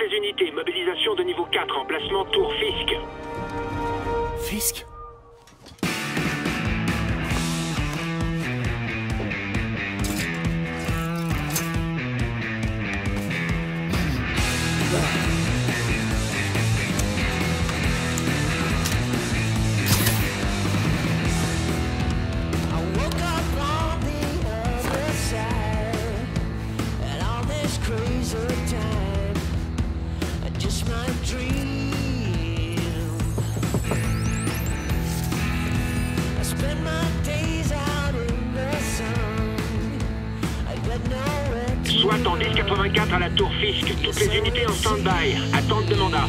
les unités, mobilisation de niveau 4, emplacement Tour Fisk. Fisk? Soit en 1084 à la Tour Fisk. Toutes les unités en stand-by. Attente de mandat.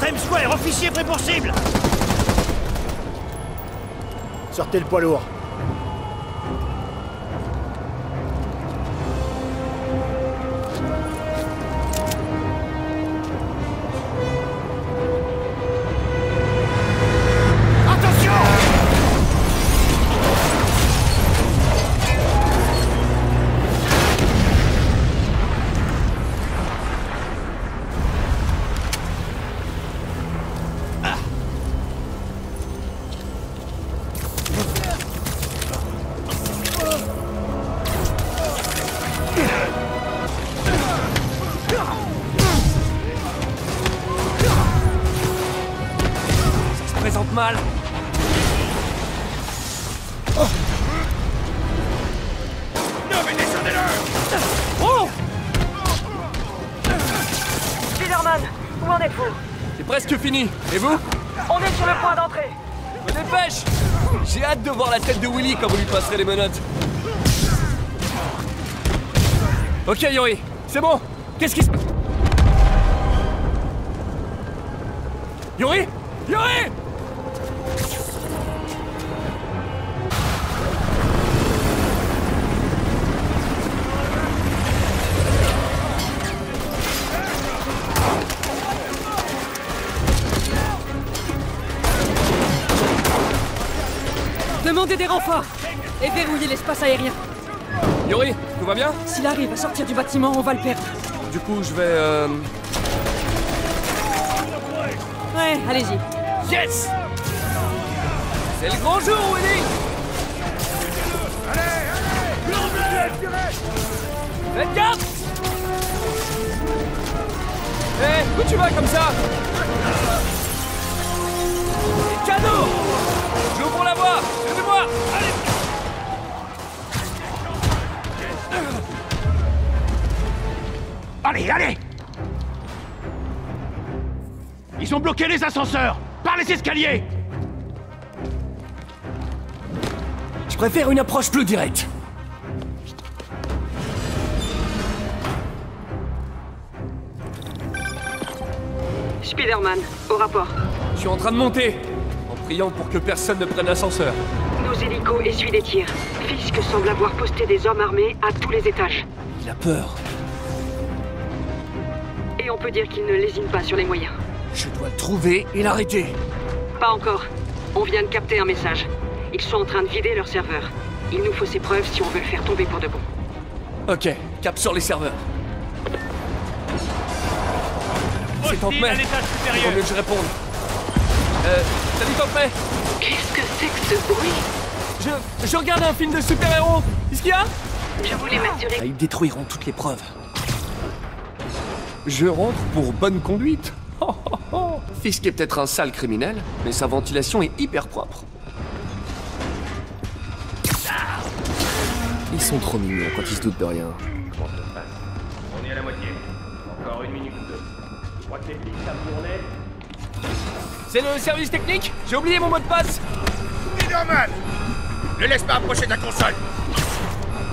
Times Square, officier prêt pour cible! Sortez le poids lourd. Mal. Oh. Non mais descendez-le! Oh! Spider-Man, où en êtes-vous? C'est presque fini. Et vous? On est sur le point d'entrée. Me dépêche! J'ai hâte de voir la tête de Willy quand vous lui passerez les menottes. Ok, Yuri, c'est bon. Qu'est-ce qui se... Yuri? Yuri! Demandez des renforts et verrouillez l'espace aérien. Yuri, tout va bien? S'il arrive à sortir du bâtiment, on va le perdre. Du coup, je vais Ouais, allez-y. Yes! C'est le grand jour, Willy! Faites gaffe! Hé, où tu vas comme ça? Les canaux! J'ouvre la voie! Suivez-moi! Allez! Allez! Ils ont bloqué les ascenseurs! Par les escaliers! Je préfère une approche plus directe. Spider-Man, au rapport. Je suis en train de monter, en priant pour que personne ne prenne l'ascenseur. Nos hélicos essuient des tirs. Fisk semble avoir posté des hommes armés à tous les étages. Il a peur. Et on peut dire qu'il ne lésine pas sur les moyens. Je dois le trouver et l'arrêter. Pas encore. On vient de capter un message. Ils sont en train de vider leur serveur. Il nous faut ces preuves si on veut le faire tomber pour de bon. Ok, cap sur les serveurs. C'est en paix. Il vaut mieux que je réponde. Salut Tempête. Qu'est-ce que c'est que ce bruit? Je regarde un film de super-héros. Qu'est-ce qu'il y a? Je voulais m'assurer... Ils détruiront toutes les preuves. Je rentre pour bonne conduite. Fisk est peut-être un sale criminel, mais sa ventilation est hyper propre. Ils sont trop mignons quand ils se doutent de rien. On est à la moitié. Encore une minute ou deux. Je crois que les flics savent où on est. C'est le service technique? J'ai oublié mon mot de passe. Spider-Man! Ne laisse pas approcher ta console!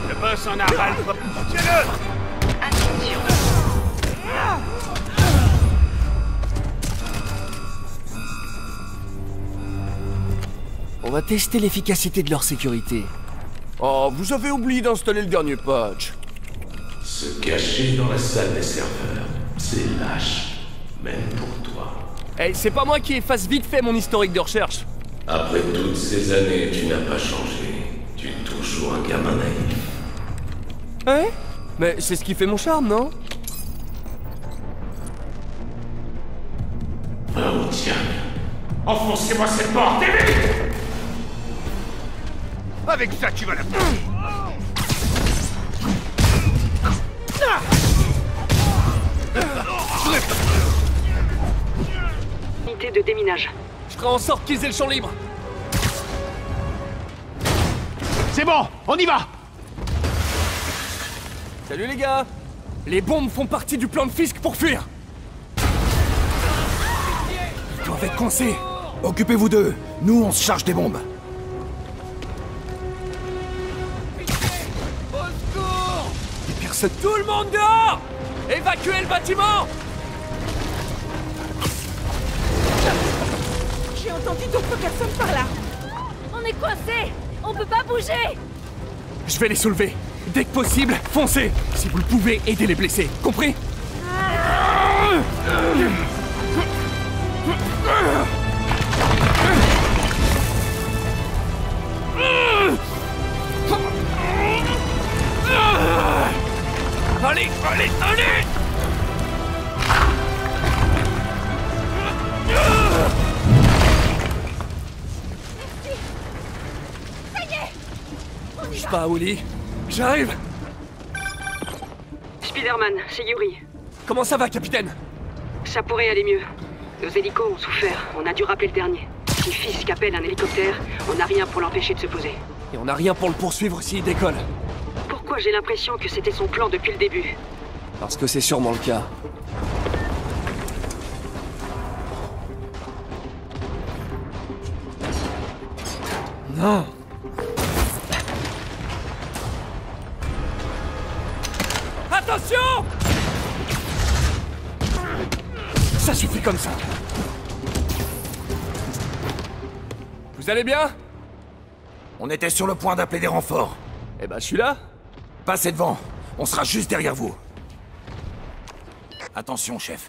Le boss en a ras le... Tiens-le! Attention. On va tester l'efficacité de leur sécurité. Oh, vous avez oublié d'installer le dernier patch. Se cacher dans la salle des serveurs, c'est lâche, même pour toi. Hey, c'est pas moi qui efface vite fait mon historique de recherche. Après toutes ces années, tu n'as pas changé. Tu es toujours un gamin naïf. Hein? Mais c'est ce qui fait mon charme, non? Oh tiens. Enfoncez-moi cette porte, et vite! Avec ça, tu vas la... Unité de déminage. Je ferai en sorte qu'ils aient le champ libre. C'est bon, on y va! Salut les gars! Les bombes font partie du plan de Fisk pour fuir! Ils doivent être coincés! Occupez-vous d'eux, nous on se charge des bombes. Et personne, tout le monde dehors! Évacuez le bâtiment! J'ai entendu d'autres personnes par là. On est coincés. On peut pas bouger. Je vais les soulever. Dès que possible, foncez! Si vous le pouvez, aidez les blessés. Compris? Allez, allez, allez! Ça y est. On y Je va. pas, Willy. J'arrive! Spider-Man, c'est Yuri. Comment ça va, capitaine? Ça pourrait aller mieux. Nos hélicos ont souffert. On a dû rappeler le dernier. Si Fisk appelle un hélicoptère, on n'a rien pour l'empêcher de se poser. Et on n'a rien pour le poursuivre s'il décolle. Pourquoi j'ai l'impression que c'était son plan depuis le début? Parce que c'est sûrement le cas. Non! Attention! Ça suffit comme ça. Vous allez bien? On était sur le point d'appeler des renforts. Eh ben, je suis là. Passez devant, on sera juste derrière vous. Attention, chef.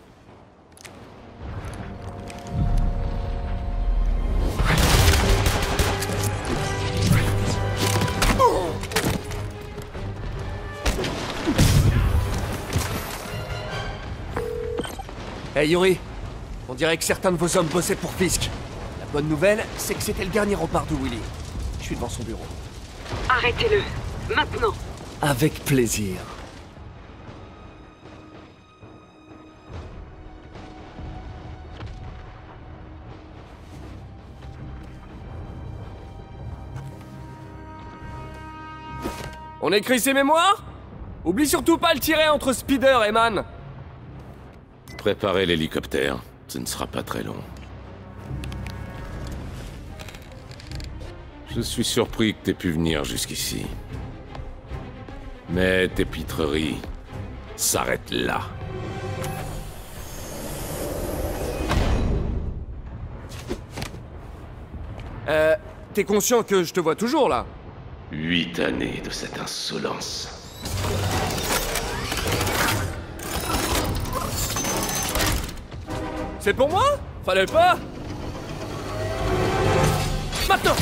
Hey Yuri, on dirait que certains de vos hommes bossaient pour Fisk. La bonne nouvelle, c'est que c'était le dernier rempart de Willy. Je suis devant son bureau. Arrêtez-le. Maintenant. Avec plaisir. On écrit ses mémoires? Oublie surtout pas le tirer entre Spider et Man. Préparez l'hélicoptère, ce ne sera pas très long. Je suis surpris que t'aies pu venir jusqu'ici. Mais tes pitreries s'arrêtent là. T'es conscient que je te vois toujours là? 8 années de cette insolence. C'est pour moi? Fallait pas? Maintenant!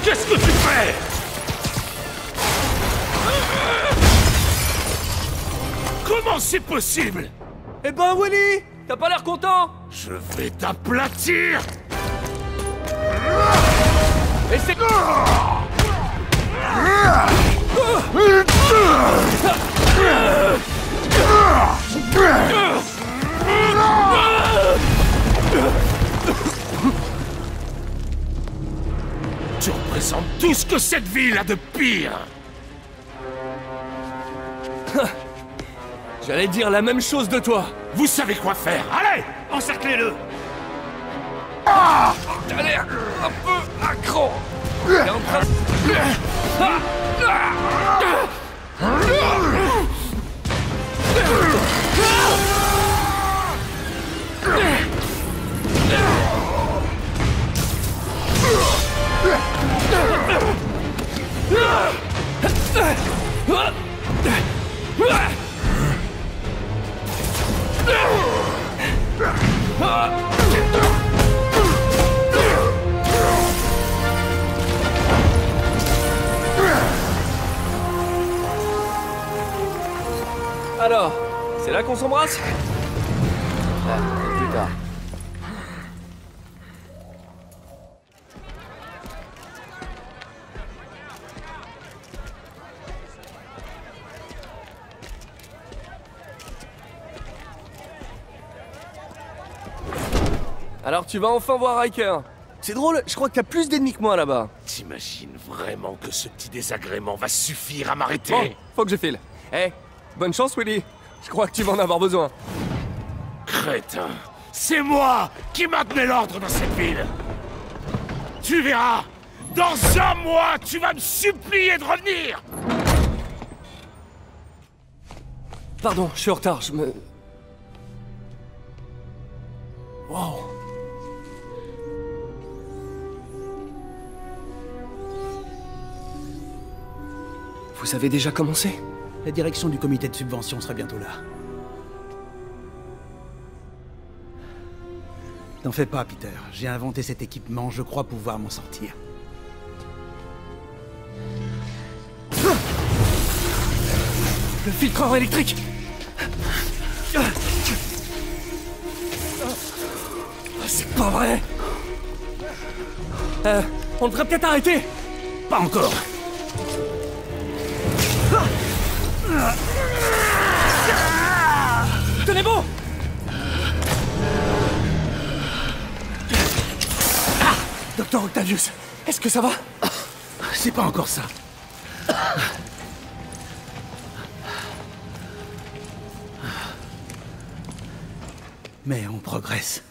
Qu'est-ce que tu fais? Comment c'est possible? Eh ben Willy! T'as pas l'air content? Je vais t'aplatir! Et c'est... Tu représentes tout ce que cette ville a de pire! J'allais dire la même chose de toi. Vous savez quoi faire! Allez! Encerclez-le! T'as l'air un peu accro. T'es en train... Alors, c'est là qu'on s'embrasse? Ah, plus tard. Alors tu vas enfin voir Riker. C'est drôle, je crois que t'as plus d'ennemis que moi là-bas. T'imagines vraiment que ce petit désagrément va suffire à m'arrêter? Bon, faut que je file. Eh, bonne chance Willy. Je crois que tu vas en avoir besoin. Crétin, c'est moi qui maintenais l'ordre dans cette ville. Tu verras, dans un mois, tu vas me supplier de revenir. Pardon, je suis en retard, je me... Wow. Vous avez déjà commencé? La direction du comité de subvention sera bientôt là. T'en fais pas, Peter. J'ai inventé cet équipement, je crois pouvoir m'en sortir. Le filtreur électrique! C'est pas vrai! On devrait peut-être arrêter! Pas encore! Tenez bon! Docteur Octavius, est-ce que ça va? C'est pas encore ça. Mais on progresse.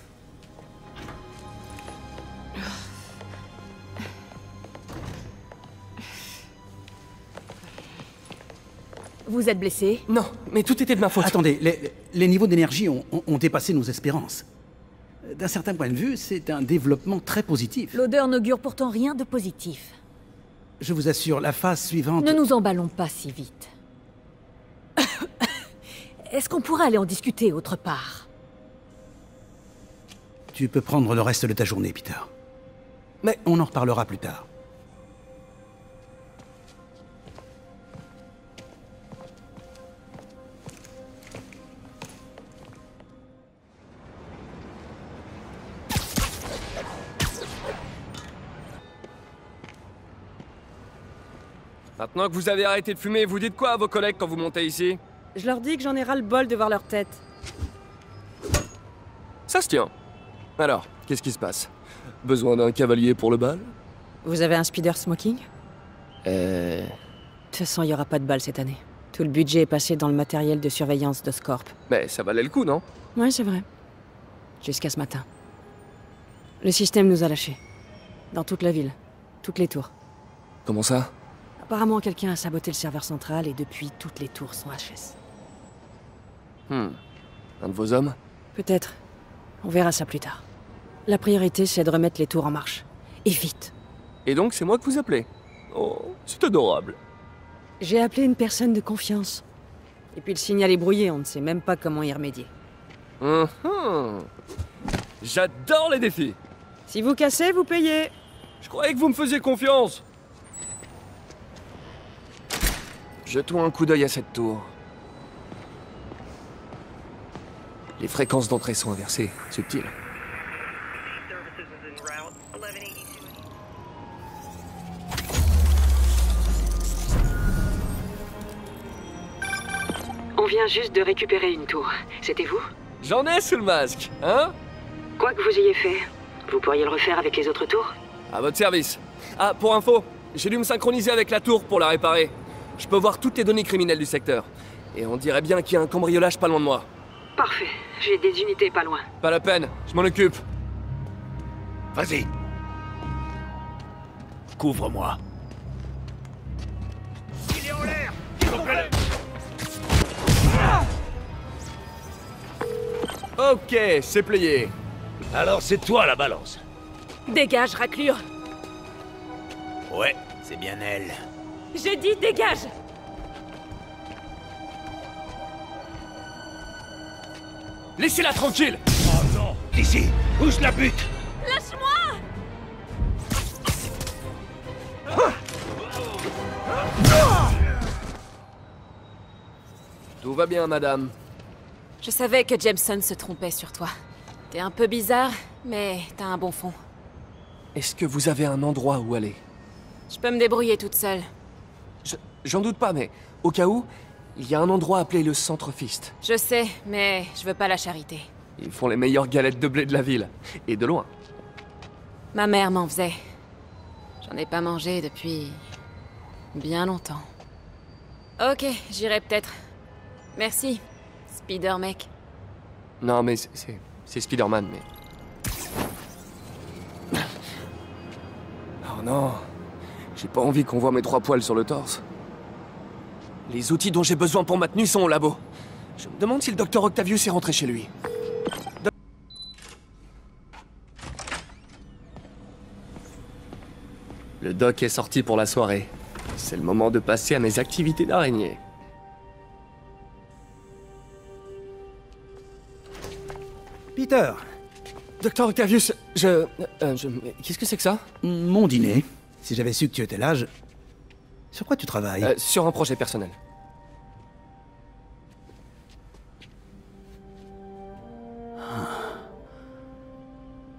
Vous êtes blessé? Non, mais tout était de ma faute. Attendez, les niveaux d'énergie ont dépassé nos espérances. D'un certain point de vue, c'est un développement très positif. L'odeur n'augure pourtant rien de positif. Je vous assure, la phase suivante... Ne nous emballons pas si vite. Est-ce qu'on pourrait aller en discuter autre part? Tu peux prendre le reste de ta journée, Peter. Mais... On en reparlera plus tard. Maintenant que vous avez arrêté de fumer, vous dites quoi à vos collègues quand vous montez ici? Je leur dis que j'en ai ras le bol de voir leur tête. Ça se tient. Alors, qu'est-ce qui se passe? Besoin d'un cavalier pour le bal? Vous avez un speeder smoking? De toute façon, il n'y aura pas de bal cette année. Tout le budget est passé dans le matériel de surveillance d'Oscorp. Mais ça valait le coup, non? Ouais, c'est vrai. Jusqu'à ce matin. Le système nous a lâchés. Dans toute la ville. Toutes les tours. Comment ça? Apparemment, quelqu'un a saboté le serveur central et depuis, toutes les tours sont HS. Un de vos hommes? Peut-être. On verra ça plus tard. La priorité, c'est de remettre les tours en marche. Et vite. Et donc, c'est moi que vous appelez? Oh, c'est adorable. J'ai appelé une personne de confiance. Et puis le signal est brouillé, on ne sait même pas comment y remédier. J'adore les défis. Si vous cassez, vous payez. Je croyais que vous me faisiez confiance. Jetons un coup d'œil à cette tour. Les fréquences d'entrée sont inversées. Subtil. On vient juste de récupérer une tour. C'était vous? J'en ai sous le masque, hein? Quoi que vous ayez fait, vous pourriez le refaire avec les autres tours? À votre service. Ah, pour info, j'ai dû me synchroniser avec la tour pour la réparer. Je peux voir toutes les données criminelles du secteur. Et on dirait bien qu'il y a un cambriolage pas loin de moi. Parfait. J'ai des unités pas loin. Pas la peine, je m'en occupe. Vas-y. Couvre-moi. Il est en l'air. Ok, c'est plié. Alors c'est toi la balance. Dégage, raclure! Ouais, c'est bien elle. J'ai dit dégage! Laissez-la tranquille. Oh non, d'ici. Où je la bute? Lâche-moi! Tout va bien, madame. Je savais que Jameson se trompait sur toi. T'es un peu bizarre, mais t'as un bon fond. Est-ce que vous avez un endroit où aller? Je peux me débrouiller toute seule. J'en doute pas, mais au cas où, il y a un endroit appelé le Centre Fist. Je sais, mais je veux pas la charité. Ils font les meilleures galettes de blé de la ville. Et de loin. Ma mère m'en faisait. J'en ai pas mangé depuis... bien longtemps. Ok, j'irai peut-être. Merci, Spider-Mec. Non, mais c'est Spider-Man, mais... Oh non. J'ai pas envie qu'on voit mes 3 poils sur le torse. Les outils dont j'ai besoin pour ma tenue sont au labo. Je me demande si le docteur Octavius est rentré chez lui. Le doc est sorti pour la soirée. C'est le moment de passer à mes activités d'araignée. Peter, Docteur Octavius, qu'est-ce que c'est que ça? mon dîner. Si j'avais su que tu étais là, Sur quoi tu travailles? Sur un projet personnel.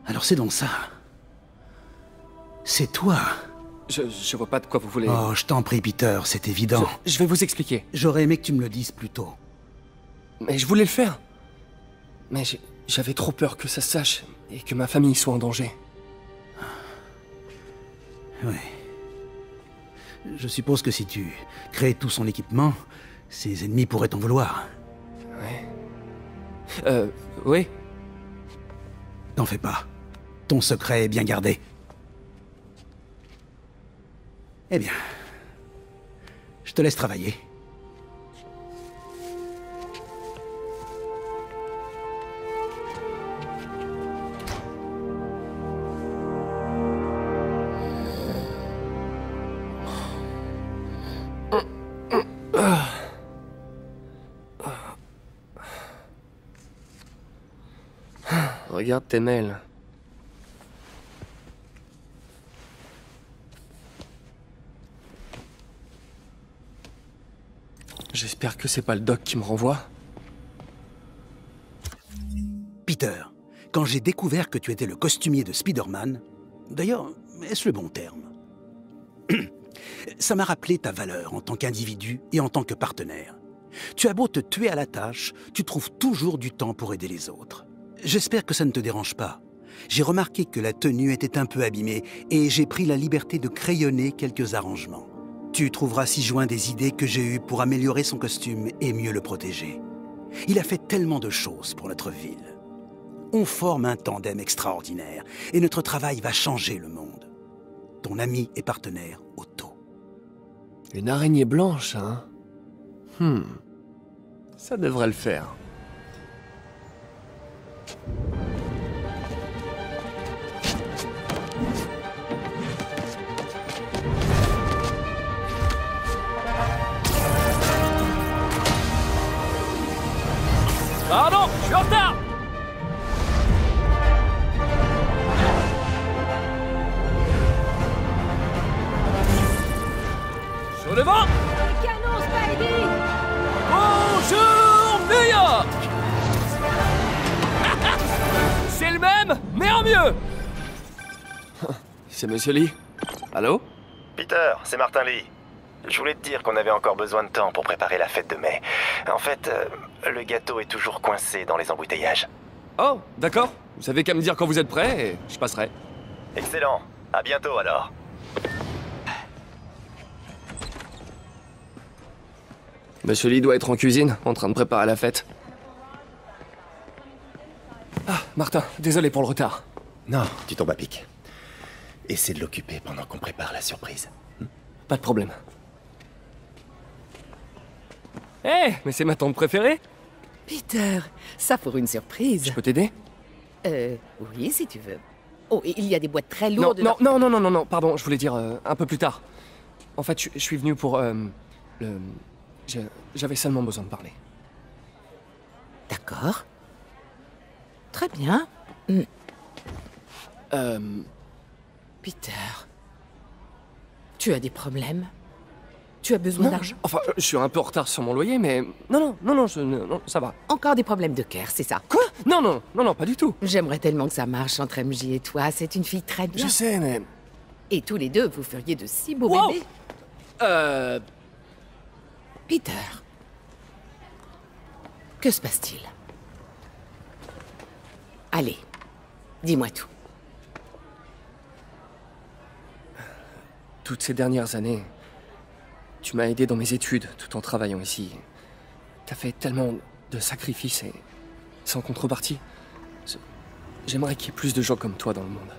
Alors c'est donc ça. C'est toi. Je vois pas de quoi vous voulez... Oh, je t'en prie, Peter, c'est évident. Je vais vous expliquer. J'aurais aimé que tu me le dises plus tôt. Mais je voulais le faire. Mais j'avais trop peur que ça se sache et que ma famille soit en danger. Oui. Je suppose que si tu crées tout son équipement, ses ennemis pourraient t'en vouloir. Ouais. Oui. T'en fais pas. Ton secret est bien gardé. Eh bien, je te laisse travailler. Regarde tes mails. J'espère que c'est pas le doc qui me renvoie. Peter, quand j'ai découvert que tu étais le costumier de Spider-Man, d'ailleurs, est-ce le bon terme? Ça m'a rappelé ta valeur en tant qu'individu et en tant que partenaire. Tu as beau te tuer à la tâche, tu trouves toujours du temps pour aider les autres. J'espère que ça ne te dérange pas. J'ai remarqué que la tenue était un peu abîmée et j'ai pris la liberté de crayonner quelques arrangements. Tu trouveras ci-joint des idées que j'ai eues pour améliorer son costume et mieux le protéger. Il a fait tellement de choses pour notre ville. On forme un tandem extraordinaire et notre travail va changer le monde. Ton ami et partenaire, Otto. Une araignée blanche, hein? Ça devrait le faire. Pardon, je suis en retard! Sur le vent! Canon, Spidey! Bonjour, New York! C'est le même, mais en mieux! C'est Monsieur Lee. Allô? Peter, c'est Martin Lee. Je voulais te dire qu'on avait encore besoin de temps pour préparer la fête de mai. En fait, le gâteau est toujours coincé dans les embouteillages. Oh, d'accord. Vous avez qu'à me dire quand vous êtes prêt et je passerai. Excellent. À bientôt alors. Monsieur Lee doit être en cuisine, en train de préparer la fête. Ah, Martin, désolé pour le retard. Non, tu tombes à pic. Essaie de l'occuper pendant qu'on prépare la surprise. Pas de problème. Eh, mais c'est ma tante préférée. Peter, ça pour une surprise. Je peux t'aider? Oui, si tu veux. Oh, et il y a des boîtes très Non, lourdes. non, pardon, je voulais dire un peu plus tard. En fait, je suis venu pour, j'avais seulement besoin de parler. D'accord. Très bien. Peter. Tu as des problèmes? Tu as besoin d'argent? Enfin, je suis un peu en retard sur mon loyer, mais... Non, ça va. Encore des problèmes de cœur, c'est ça? Quoi? Non, pas du tout. J'aimerais tellement que ça marche entre MJ et toi. C'est une fille très bien. Je sais, mais... Et tous les deux, vous feriez de si beaux bébés. Peter. Que se passe-t-il? Allez, dis-moi tout. Toutes ces dernières années, tu m'as aidé dans mes études tout en travaillant ici. T'as fait tellement de sacrifices et sans contrepartie. J'aimerais qu'il y ait plus de gens comme toi dans le monde.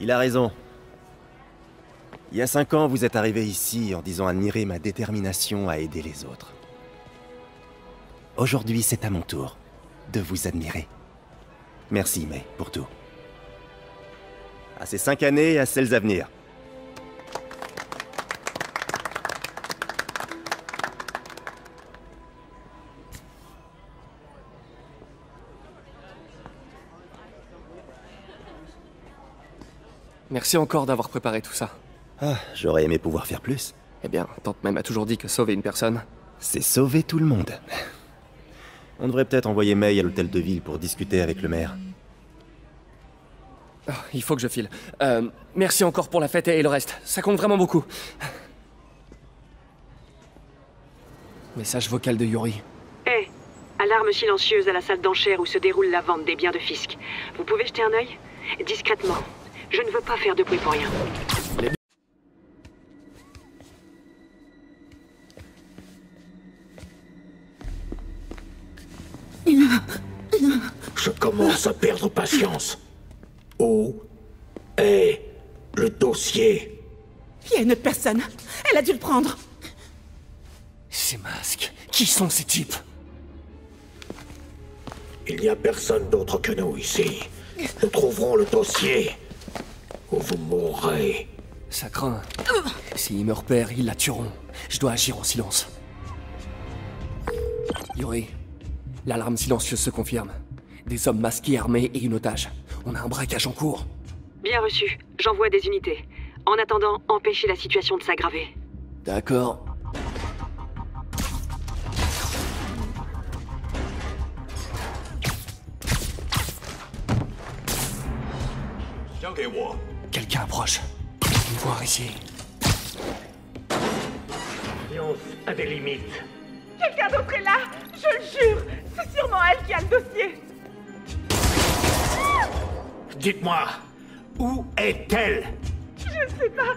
Il a raison. Il y a 5 ans, vous êtes arrivé ici en disant admirer ma détermination à aider les autres. Aujourd'hui, c'est à mon tour de vous admirer. Merci, May, pour tout. À ces 5 années et à celles à venir. Merci encore d'avoir préparé tout ça. Ah, j'aurais aimé pouvoir faire plus. Eh bien, tante May m'a toujours dit que sauver une personne... c'est sauver tout le monde. On devrait peut-être envoyer May à l'hôtel de ville pour discuter avec le maire. Oh, il faut que je file. Merci encore pour la fête et le reste. Ça compte vraiment beaucoup. Message vocal de Yuri. Hé, alarme silencieuse à la salle d'enchères où se déroule la vente des biens de Fisk. Vous pouvez jeter un œil? Discrètement. Je ne veux pas faire de bruit pour rien. Je commence à perdre patience. Où est le dossier? Il y a une autre personne. Elle a dû le prendre. Ces masques, qui sont ces types? Il n'y a personne d'autre que nous ici. Nous trouverons le dossier. Ou vous mourrez. Ça craint. S'ils me repèrent, ils la tueront. Je dois agir en silence. Yuri, l'alarme silencieuse se confirme. Des hommes masqués, armés et une otage. On a un braquage en cours. Bien reçu. J'envoie des unités. En attendant, empêchez la situation de s'aggraver. D'accord. Quelqu'un approche. Me voir ici. L'Alliance a des limites. Quelqu'un d'autre est là. Je le jure. C'est sûrement elle qui a le dossier. Dites-moi, où est-elle? Je ne sais pas.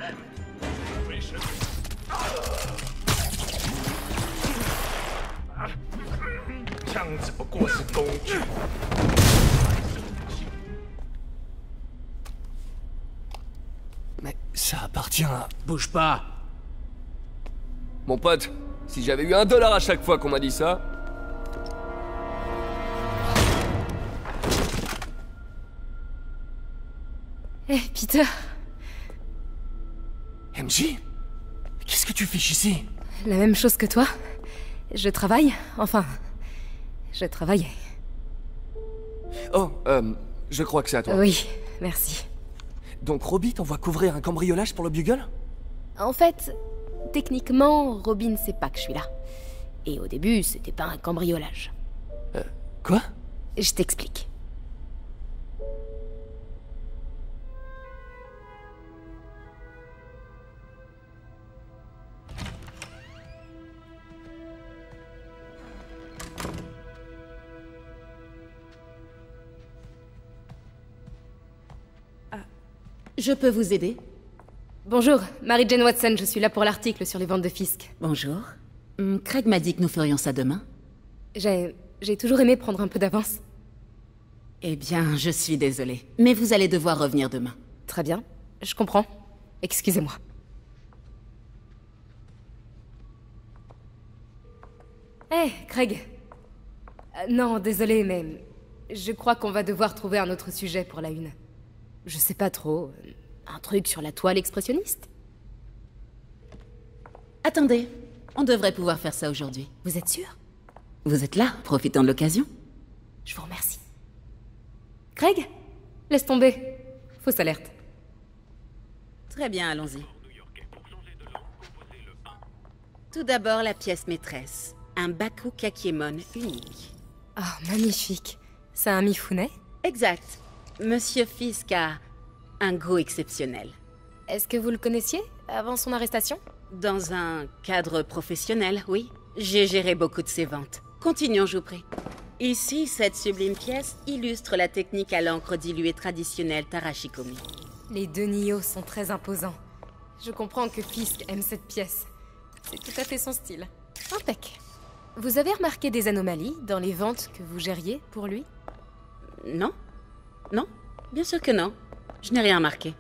Mais ça appartient à... Bouge pas. Mon pote, si j'avais eu $1 à chaque fois qu'on m'a dit ça... Hé, Peter. MJ? Qu'est-ce que tu fiches ici? La même chose que toi. Je travaille. Enfin... je travaillais. Oh, je crois que c'est à toi. Oui, merci. Donc Robbie t'envoie couvrir un cambriolage pour le Bugle? En fait, techniquement, Robin sait pas que je suis là. Et au début, c'était pas un cambriolage. Quoi? Je t'explique. Je peux vous aider? Bonjour, Mary-Jane Watson, je suis là pour l'article sur les ventes de Fisk. Bonjour. Craig m'a dit que nous ferions ça demain. J'ai toujours aimé prendre un peu d'avance. Eh bien, je suis désolée. Mais vous allez devoir revenir demain. Très bien, je comprends. Excusez-moi. Hé, Craig. Non, désolé, mais... je crois qu'on va devoir trouver un autre sujet pour la une. Je sais pas trop... un truc sur la toile expressionniste? Attendez, on devrait pouvoir faire ça aujourd'hui. Vous êtes sûr? Vous êtes là, profitant de l'occasion. Je vous remercie. Craig? Laisse tomber. Fausse alerte. Très bien, allons-y. Tout d'abord, la pièce maîtresse. Un Baku Kakiemon unique. Oh, magnifique. C'est un Mifune? Exact. Monsieur Fisk a un goût exceptionnel. Est-ce que vous le connaissiez avant son arrestation? Dans un cadre professionnel, oui. J'ai géré beaucoup de ses ventes. Continuons, je vous prie. Ici, cette sublime pièce illustre la technique à l'encre diluée traditionnelle Tarashikomi. Les deux Nioh sont très imposants. Je comprends que Fisk aime cette pièce. C'est tout à fait son style. Impec. Vous avez remarqué des anomalies dans les ventes que vous gériez pour lui? Non. Non, bien sûr que non. Je n'ai rien remarqué.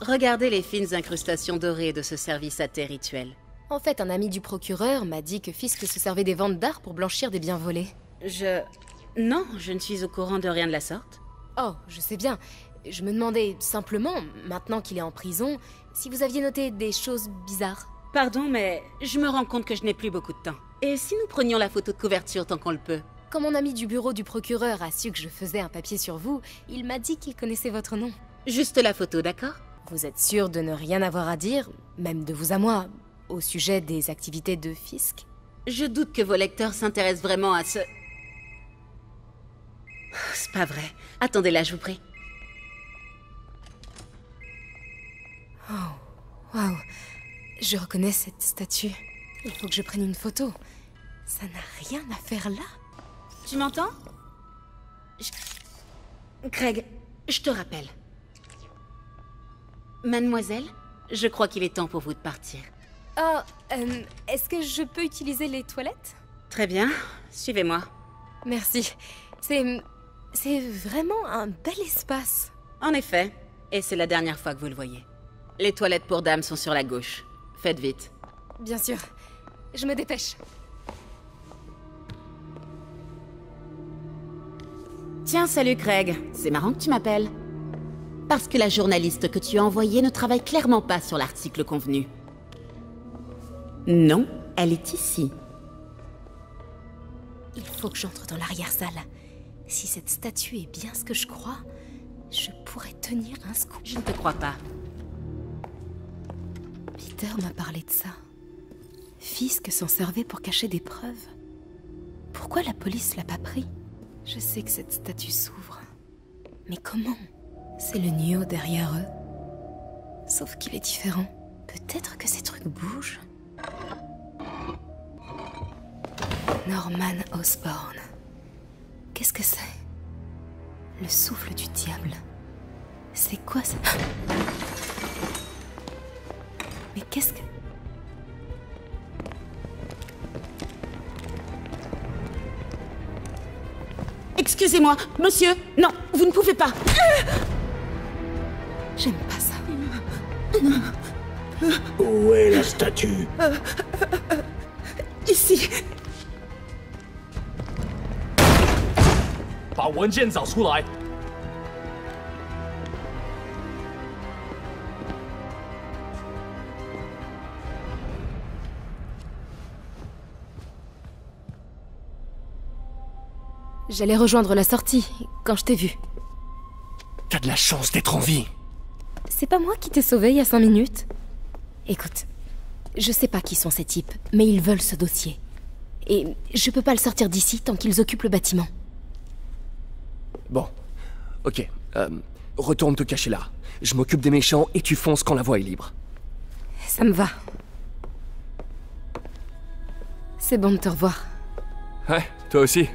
Regardez les fines incrustations dorées de ce service à thé rituel. En fait, un ami du procureur m'a dit que Fisk se servait des ventes d'art pour blanchir des biens volés. Non, je ne suis au courant de rien de la sorte. Oh, je sais bien. Je me demandais simplement, maintenant qu'il est en prison, si vous aviez noté des choses bizarres. Pardon, mais je me rends compte que je n'ai plus beaucoup de temps. Et si nous prenions la photo de couverture tant qu'on le peut? Quand mon ami du bureau du procureur a su que je faisais un papier sur vous, il m'a dit qu'il connaissait votre nom. Juste la photo, d'accord? Vous êtes sûr de ne rien avoir à dire, même de vous à moi, au sujet des activités de Fisk? Je doute que vos lecteurs s'intéressent vraiment à ce... C'est pas vrai. Attendez là, je vous prie. Oh, waouh. Je reconnais cette statue. Il faut que je prenne une photo. Ça n'a rien à faire là. Tu m'entends? Craig, je te rappelle. Mademoiselle, je crois qu'il est temps pour vous de partir. Oh, est-ce que je peux utiliser les toilettes? Très bien, suivez-moi. Merci. C'est vraiment un bel espace. En effet, et c'est la dernière fois que vous le voyez. Les toilettes pour dames sont sur la gauche. Faites vite. Bien sûr. Je me dépêche. Tiens, salut Craig. C'est marrant que tu m'appelles. Parce que la journaliste que tu as envoyée ne travaille clairement pas sur l'article convenu. Non, elle est ici. Il faut que j'entre dans l'arrière-salle. Si cette statue est bien ce que je crois, je pourrais tenir un scoop. Je ne te crois pas. Peter m'a parlé de ça. Fisk s'en servait pour cacher des preuves. Pourquoi la police l'a pas pris? Je sais que cette statue s'ouvre. Mais comment? C'est le Nioh derrière eux. Sauf qu'il est différent. Peut-être que ces trucs bougent? Norman Osborn. Qu'est-ce que c'est? Le souffle du diable. C'est quoi ça? Mais qu'est-ce que... Excusez-moi, monsieur. Non, vous ne pouvez pas. J'aime pas ça. Où est la statue? Ici. 把文件找出来。 J'allais rejoindre la sortie, quand je t'ai vu. T'as de la chance d'être en vie. C'est pas moi qui t'ai sauvé il y a 5 minutes. Écoute, je sais pas qui sont ces types, mais ils veulent ce dossier. Et je peux pas le sortir d'ici tant qu'ils occupent le bâtiment. Bon, ok. Retourne te cacher là. Je m'occupe des méchants et tu fonces quand la voie est libre. Ça me va. C'est bon de te revoir. Ouais, toi aussi.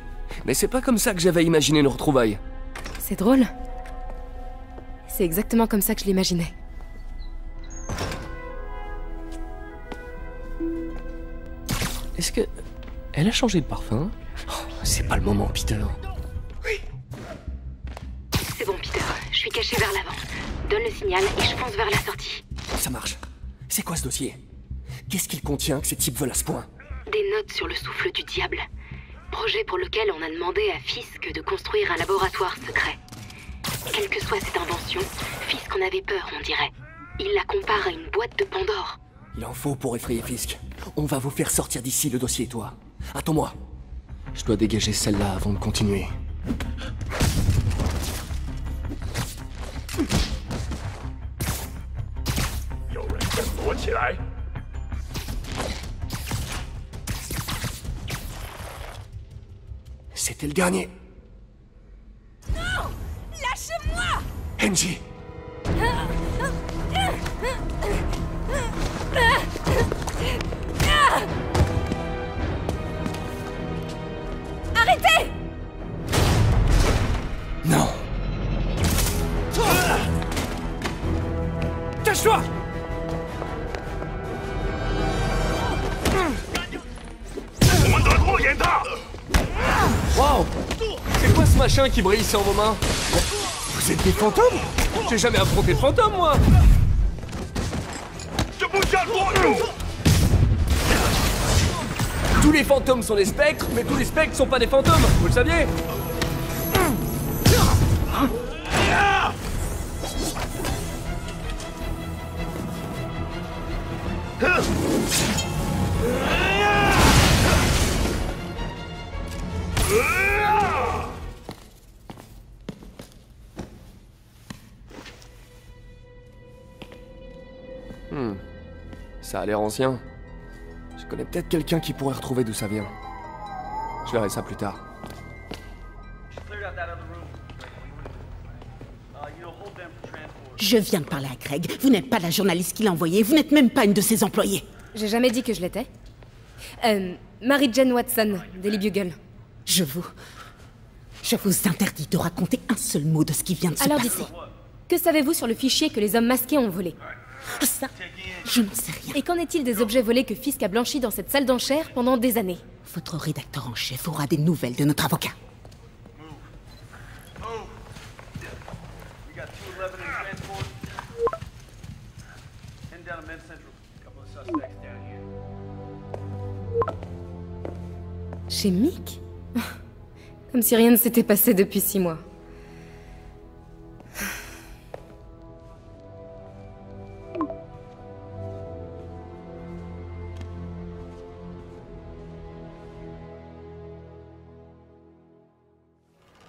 Mais c'est pas comme ça que j'avais imaginé nos retrouvailles. C'est drôle. C'est exactement comme ça que je l'imaginais. Est-ce que... Elle a changé de parfum? Oh, c'est pas le moment, Peter. Oui. C'est bon, Peter. Je suis caché vers l'avant. Donne le signal et je fonce vers la sortie. Ça marche. C'est quoi ce dossier? Qu'est-ce qu'il contient que ces types veulent à ce point? Des notes sur le souffle du diable. Projet pour lequel on a demandé à Fisk de construire un laboratoire secret. Quelle que soit cette invention, Fisk en avait peur, on dirait. Il la compare à une boîte de Pandore. Il en faut pour effrayer Fisk. On va vous faire sortir d'ici, le dossier et toi. Attends-moi. Je dois dégager celle-là avant de continuer. C'était le dernier. Non! Lâchez-moi! Angie! Arrêtez! Non! Cache-toi! Wow! C'est quoi ce machin qui brille sur vos mains? Vous êtes des fantômes? J'ai jamais affronté de fantômes, moi! Tous les fantômes sont des spectres, mais tous les spectres sont pas des fantômes, vous le saviez? Ça a l'air ancien. Je connais peut-être quelqu'un qui pourrait retrouver d'où ça vient. Je verrai ça plus tard. Je viens de parler à Greg. Vous n'êtes pas la journaliste qui l'a envoyé. Vous n'êtes même pas une de ses employées. J'ai jamais dit que je l'étais. Mary-Jane Watson, Daily Bugle. Je vous interdis de raconter un seul mot de ce qui vient de se passer. Alors d'ici, que savez-vous sur le fichier que les hommes masqués ont volé? Ça, je n'en sais rien. Et qu'en est-il des objets volés que Fisk a blanchis dans cette salle d'enchères pendant des années? Votre rédacteur en chef aura des nouvelles de notre avocat. Chez Mick? Comme si rien ne s'était passé depuis 6 mois.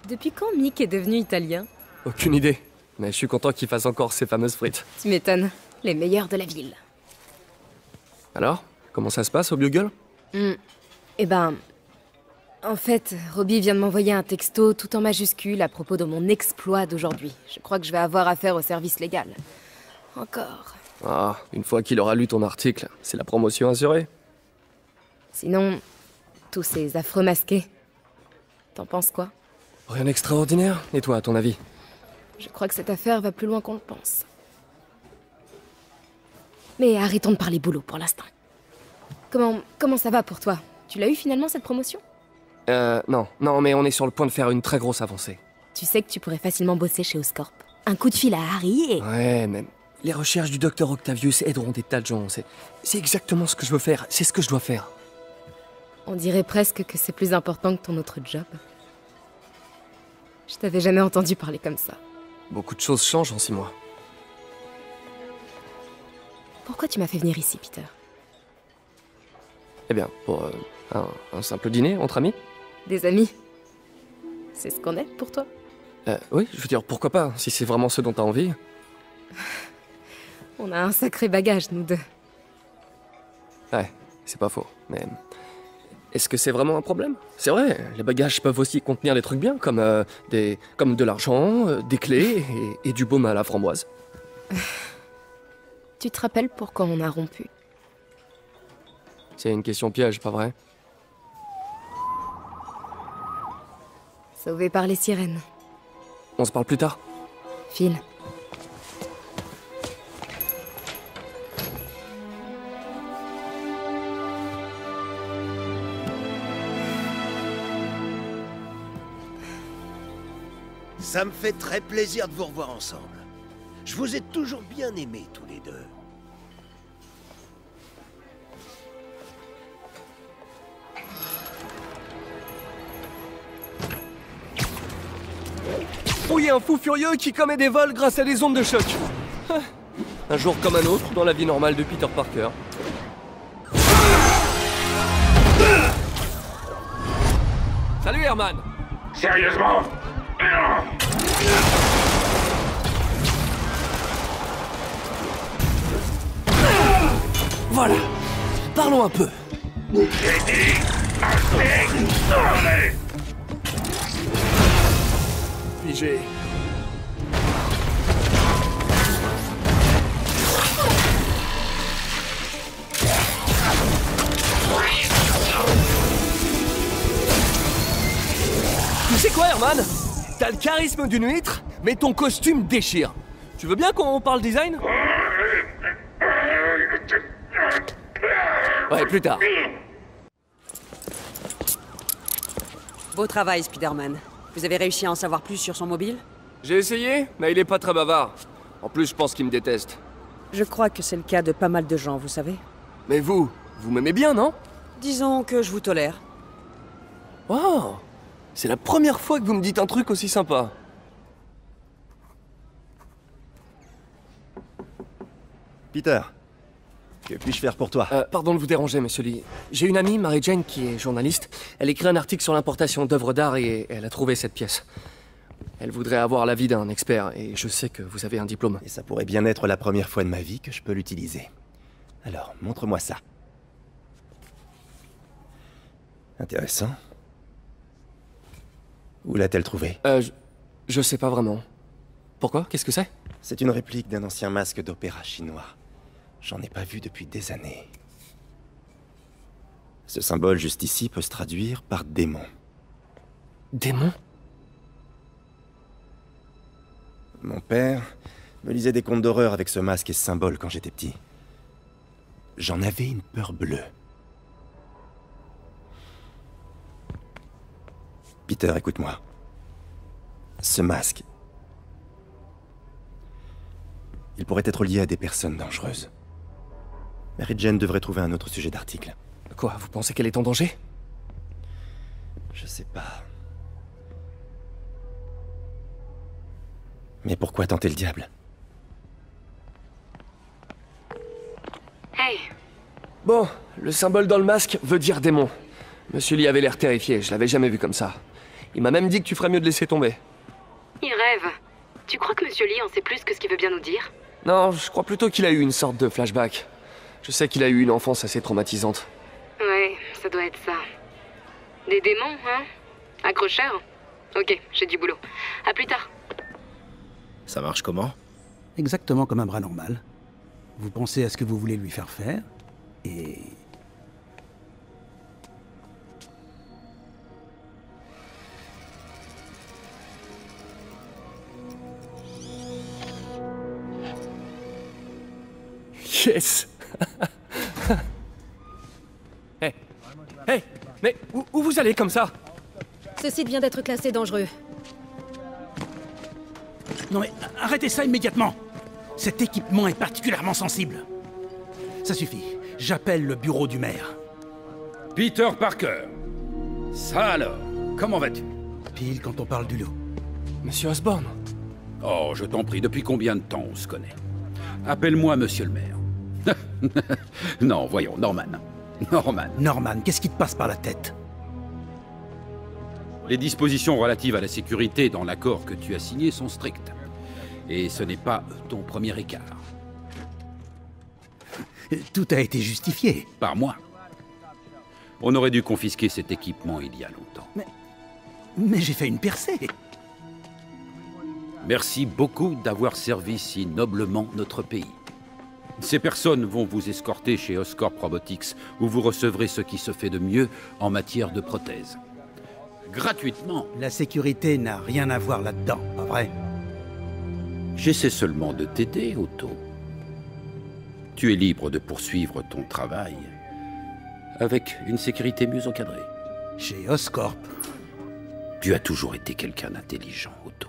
Depuis quand Mick est devenu italien? Aucune idée, mais je suis content qu'il fasse encore ses fameuses frites. Tu m'étonnes, les meilleurs de la ville. Alors, comment ça se passe au Bugle? Eh ben... En fait, Robbie vient de m'envoyer un texto tout en majuscule à propos de mon exploit d'aujourd'hui. Je crois que je vais avoir affaire au service légal. Encore. Ah, une fois qu'il aura lu ton article, c'est la promotion assurée. Sinon, tous ces affreux masqués. T'en penses quoi? Rien d'extraordinaire. Et toi, à ton avis? Je crois que cette affaire va plus loin qu'on le pense. Mais arrêtons de parler boulot pour l'instant. Comment ça va pour toi? Tu l'as eu finalement cette promotion? Non, mais on est sur le point de faire une très grosse avancée. Tu sais que tu pourrais facilement bosser chez Oscorp. Un coup de fil à Harry et... Ouais, mais les recherches du Dr Octavius aideront des tas de gens. C'est exactement ce que je veux faire. C'est ce que je dois faire. On dirait presque que c'est plus important que ton autre job. Je t'avais jamais entendu parler comme ça. Beaucoup de choses changent en 6 mois. Pourquoi tu m'as fait venir ici, Peter? Eh bien, pour un simple dîner entre amis. Des amis? C'est ce qu'on est pour toi? Oui, je veux dire, pourquoi pas, si c'est vraiment ce dont t'as envie. On a un sacré bagage, nous deux. Ouais, c'est pas faux, mais... Est-ce que c'est vraiment un problème? C'est vrai, les bagages peuvent aussi contenir des trucs bien, comme de l'argent, des clés et du baume à la framboise. Tu te rappelles pourquoi on a rompu? C'est une question piège, pas vrai? Sauvé par les sirènes. On se parle plus tard? File. Ça me fait très plaisir de vous revoir ensemble. Je vous ai toujours bien aimés tous les deux. Oh, il y a un fou furieux qui commet des vols grâce à des ondes de choc. Un jour comme un autre dans la vie normale de Peter Parker. Herman. Sérieusement? Voilà. Parlons un peu. J'ai dit assez parlé. Figé. Tu sais quoi, Herman? T'as le charisme d'une huître, mais ton costume déchire. Tu veux bien qu'on parle design? Ouais, plus tard. Beau travail, Spider-Man. Vous avez réussi à en savoir plus sur son mobile? J'ai essayé, mais il est pas très bavard. En plus, je pense qu'il me déteste. Je crois que c'est le cas de pas mal de gens, vous savez. Mais vous m'aimez bien, non? Disons que je vous tolère. Oh! C'est la première fois que vous me dites un truc aussi sympa. Peter, que puis-je faire pour toi? Pardon de vous déranger, monsieur Lee. J'ai une amie, Mary Jane, qui est journaliste. Elle écrit un article sur l'importation d'œuvres d'art et elle a trouvé cette pièce. Elle voudrait avoir l'avis d'un expert, et je sais que vous avez un diplôme. Et ça pourrait bien être la première fois de ma vie que je peux l'utiliser. Alors, montre-moi ça. Intéressant. Où l'a-t-elle trouvé? Je sais pas vraiment. Pourquoi? Qu'est-ce que c'est? C'est une réplique d'un ancien masque d'opéra chinois. J'en ai pas vu depuis des années. Ce symbole juste ici peut se traduire par démon. Démon? Mon père me lisait des contes d'horreur avec ce masque et ce symbole quand j'étais petit. J'en avais une peur bleue. Peter, écoute-moi. Ce masque, il pourrait être lié à des personnes dangereuses. Mary Jane devrait trouver un autre sujet d'article. Quoi, vous pensez qu'elle est en danger? Je sais pas. Mais pourquoi tenter le diable? Hey! Bon, le symbole dans le masque veut dire démon. Monsieur Lee avait l'air terrifié, je l'avais jamais vu comme ça. Il m'a même dit que tu ferais mieux de laisser tomber. Il rêve. Tu crois que Monsieur Lee en sait plus que ce qu'il veut bien nous dire? Non, je crois plutôt qu'il a eu une sorte de flashback. Je sais qu'il a eu une enfance assez traumatisante. Ouais, ça doit être ça. Des démons, hein? Accrocheur? Ok, j'ai du boulot. À plus tard. Ça marche comment? Exactement comme un bras normal. Vous pensez à ce que vous voulez lui faire faire, et... Yes. Hey. Hey. Mais où vous allez comme ça? Ce site vient d'être classé dangereux. Non mais, arrêtez ça immédiatement! Cet équipement est particulièrement sensible. Ça suffit. J'appelle le bureau du maire. Peter Parker. Ça alors, comment vas-tu? Pile quand on parle du loup. Monsieur Osborn. Oh, je t'en prie, depuis combien de temps on se connaît? Appelle-moi monsieur le maire. Non, voyons, Norman. Norman, qu'est-ce qui te passe par la tête? Les dispositions relatives à la sécurité dans l'accord que tu as signé sont strictes. Et ce n'est pas ton premier écart. Tout a été justifié. Par moi. On aurait dû confisquer cet équipement il y a longtemps. Mais j'ai fait une percée. Merci beaucoup d'avoir servi si noblement notre pays. Ces personnes vont vous escorter chez Oscorp Robotics, où vous recevrez ce qui se fait de mieux en matière de prothèses. Gratuitement. La sécurité n'a rien à voir là-dedans, pas vrai? J'essaie seulement de t'aider, Otto. Tu es libre de poursuivre ton travail avec une sécurité mieux encadrée. Chez Oscorp. Tu as toujours été quelqu'un d'intelligent, Otto.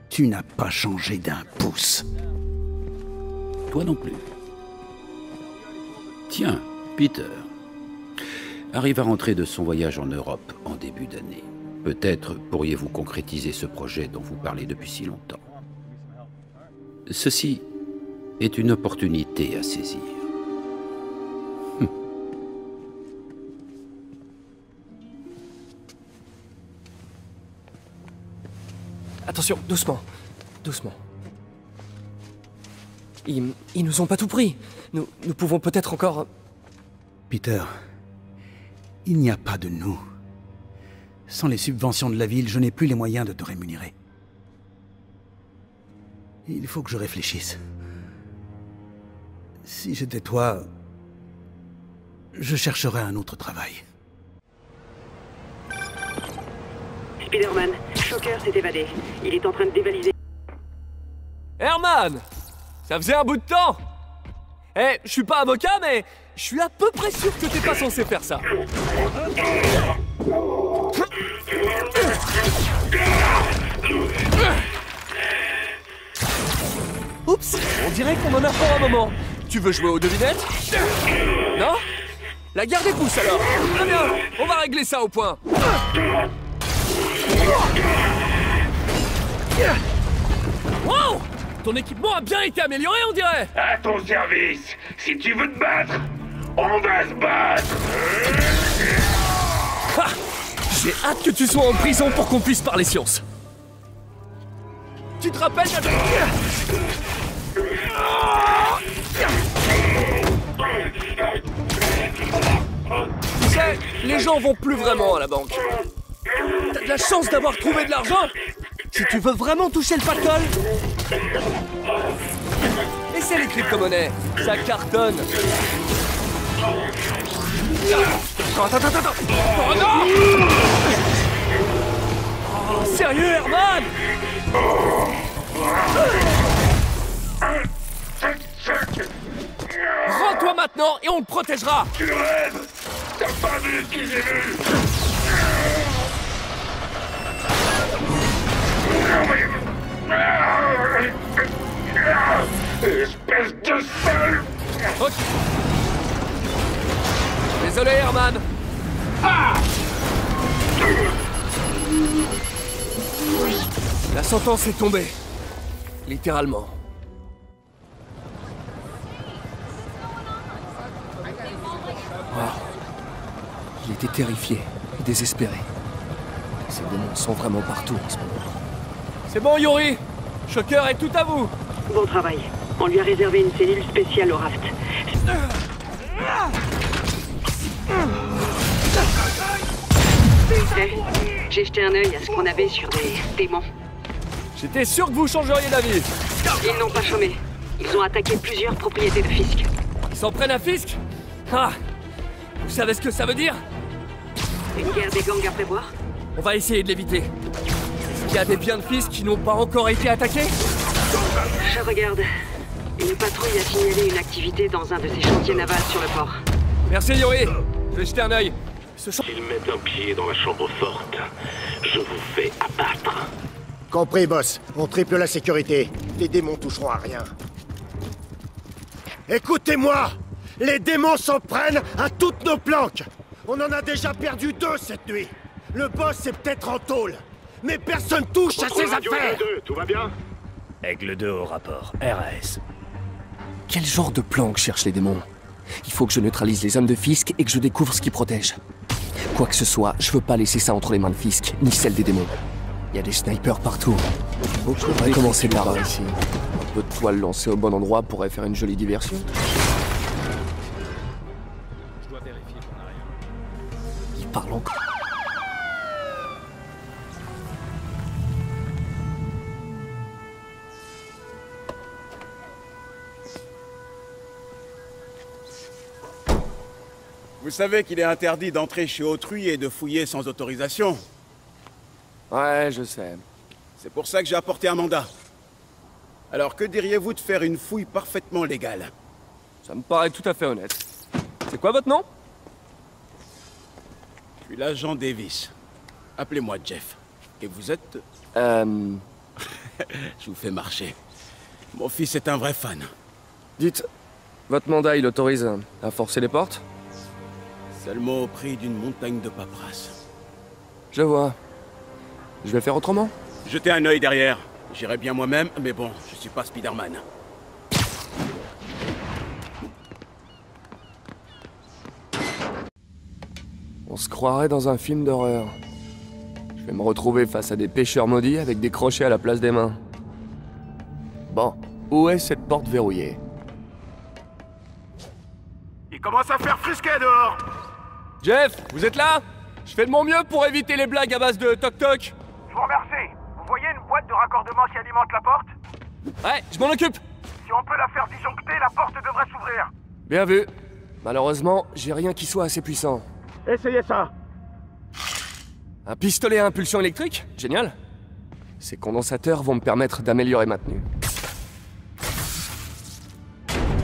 Tu n'as pas changé d'un pouce. Toi non plus. Tiens, Peter arrive à rentrer de son voyage en Europe en début d'année. Peut-être pourriez-vous concrétiser ce projet dont vous parlez depuis si longtemps. Ceci est une opportunité à saisir. Attention, doucement. Doucement. Ils nous ont pas tout pris. Nous pouvons peut-être encore... Peter, il n'y a pas de nous. Sans les subventions de la ville, je n'ai plus les moyens de te rémunérer. Il faut que je réfléchisse. Si j'étais toi, je chercherais un autre travail. Spider-Man, Shocker s'est évadé. Il est en train de dévaliser... Herman! Ça faisait un bout de temps! Eh, je suis pas avocat, mais je suis à peu près sûr que t'es pas censé faire ça. Oups, on dirait qu'on en a pour un moment. Tu veux jouer aux devinettes? Non? La garde des pouces alors. Très bien, on va régler ça au point. Wow! Ton équipement a bien été amélioré, on dirait! À ton service! Si tu veux te battre, on va se battre! Ha! J'ai hâte que tu sois en prison pour qu'on puisse parler science. Tu te rappelles de... Tu sais, les gens vont plus vraiment à la banque. T'as de la chance d'avoir trouvé de l'argent. Si tu veux vraiment toucher le pactole, essaie les crypto-monnaies, ça cartonne. Attends. Oh non! Oh, sérieux, Herman? Rends-toi maintenant et on te protégera. Tu rêves? T'as pas vu ce que j'ai vu? Espèce de sale! Ok. Désolé, Herman. Ah! La sentence est tombée. Littéralement. Wow. Il était terrifié, désespéré. Ces démons sont vraiment partout en ce moment. C'est bon, Yuri! Shocker est tout à vous! Bon travail. On lui a réservé une cellule spéciale au raft. J'ai jeté un œil à ce qu'on avait sur des démons. J'étais sûr que vous changeriez d'avis. Ils n'ont pas chômé. Ils ont attaqué plusieurs propriétés de Fisk. Ils s'en prennent à Fisk? Ah! Vous savez ce que ça veut dire? Une guerre des gangs à prévoir? On va essayer de l'éviter. Est-ce qu'il y a des biens de Fisk qui n'ont pas encore été attaqués? Je regarde. Une patrouille a signalé une activité dans un de ces chantiers navals sur le port. Merci, Yuri. Je vais jeter un œil. S'ils mettent un pied dans la chambre forte, je vous fais abattre. Compris, boss. On triple la sécurité. Les démons toucheront à rien. Écoutez-moi! Les démons s'en prennent à toutes nos planques! On en a déjà perdu 2 cette nuit. Le boss est peut-être en tôle, mais personne touche à ses affaires! Tout va bien? Aigle 2 au rapport. RAS. Quel genre de plan que cherchent les démons? Il faut que je neutralise les hommes de Fisk et que je découvre ce qui protège. Quoi que ce soit, je veux pas laisser ça entre les mains de Fisk, ni celles des démons. Il y a des snipers partout. Je devrais commencer par là, ici. Un peu de toile lancée au bon endroit pourrait faire une jolie diversion. Je dois vérifier qu'on a rien. Il parle encore. Vous savez qu'il est interdit d'entrer chez autrui et de fouiller sans autorisation. Ouais, je sais. C'est pour ça que j'ai apporté un mandat. Alors que diriez-vous de faire une fouille parfaitement légale? Ça me paraît tout à fait honnête. C'est quoi votre nom? Je suis l'agent Davis. Appelez-moi Jeff. Et vous êtes... Je vous fais marcher. Mon fils est un vrai fan. Dites, votre mandat, il autorise à forcer les portes? Seulement au prix d'une montagne de paperasse. Je vois. Je vais faire autrement. Jetez un œil derrière. J'irai bien moi-même, mais bon, je suis pas Spider-Man. On se croirait dans un film d'horreur. Je Je vais me retrouver face à des pêcheurs maudits avec des crochets à la place des mains. Bon, où est cette porte verrouillée? Il commence à faire frisquet dehors. Jeff, vous êtes là? Je fais de mon mieux pour éviter les blagues à base de toc-toc. Je vous remercie. Vous voyez une boîte de raccordement qui alimente la porte? Ouais, je m'en occupe. Si on peut la faire disjoncter, la porte devrait s'ouvrir. Bien vu. Malheureusement, j'ai rien qui soit assez puissant. Essayez ça. Un pistolet à impulsion électrique? Génial. Ces condensateurs vont me permettre d'améliorer ma tenue.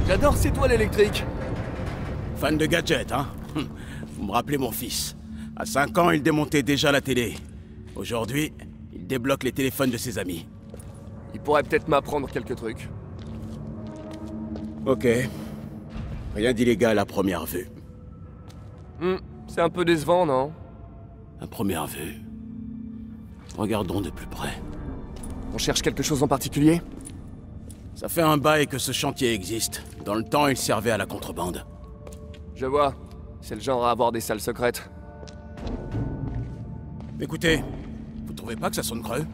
J'adore ces toiles électriques. Fan de gadgets, hein? Vous me rappelez mon fils. À 5 ans, il démontait déjà la télé. Aujourd'hui, il débloque les téléphones de ses amis. Il pourrait peut-être m'apprendre quelques trucs. Ok. Rien d'illégal à première vue. C'est un peu décevant, non? À première vue. Regardons de plus près. On cherche quelque chose en particulier? Ça fait un bail que ce chantier existe. Dans le temps, il servait à la contrebande. Je vois. C'est le genre à avoir des salles secrètes. Écoutez, vous trouvez pas que ça sonne creux?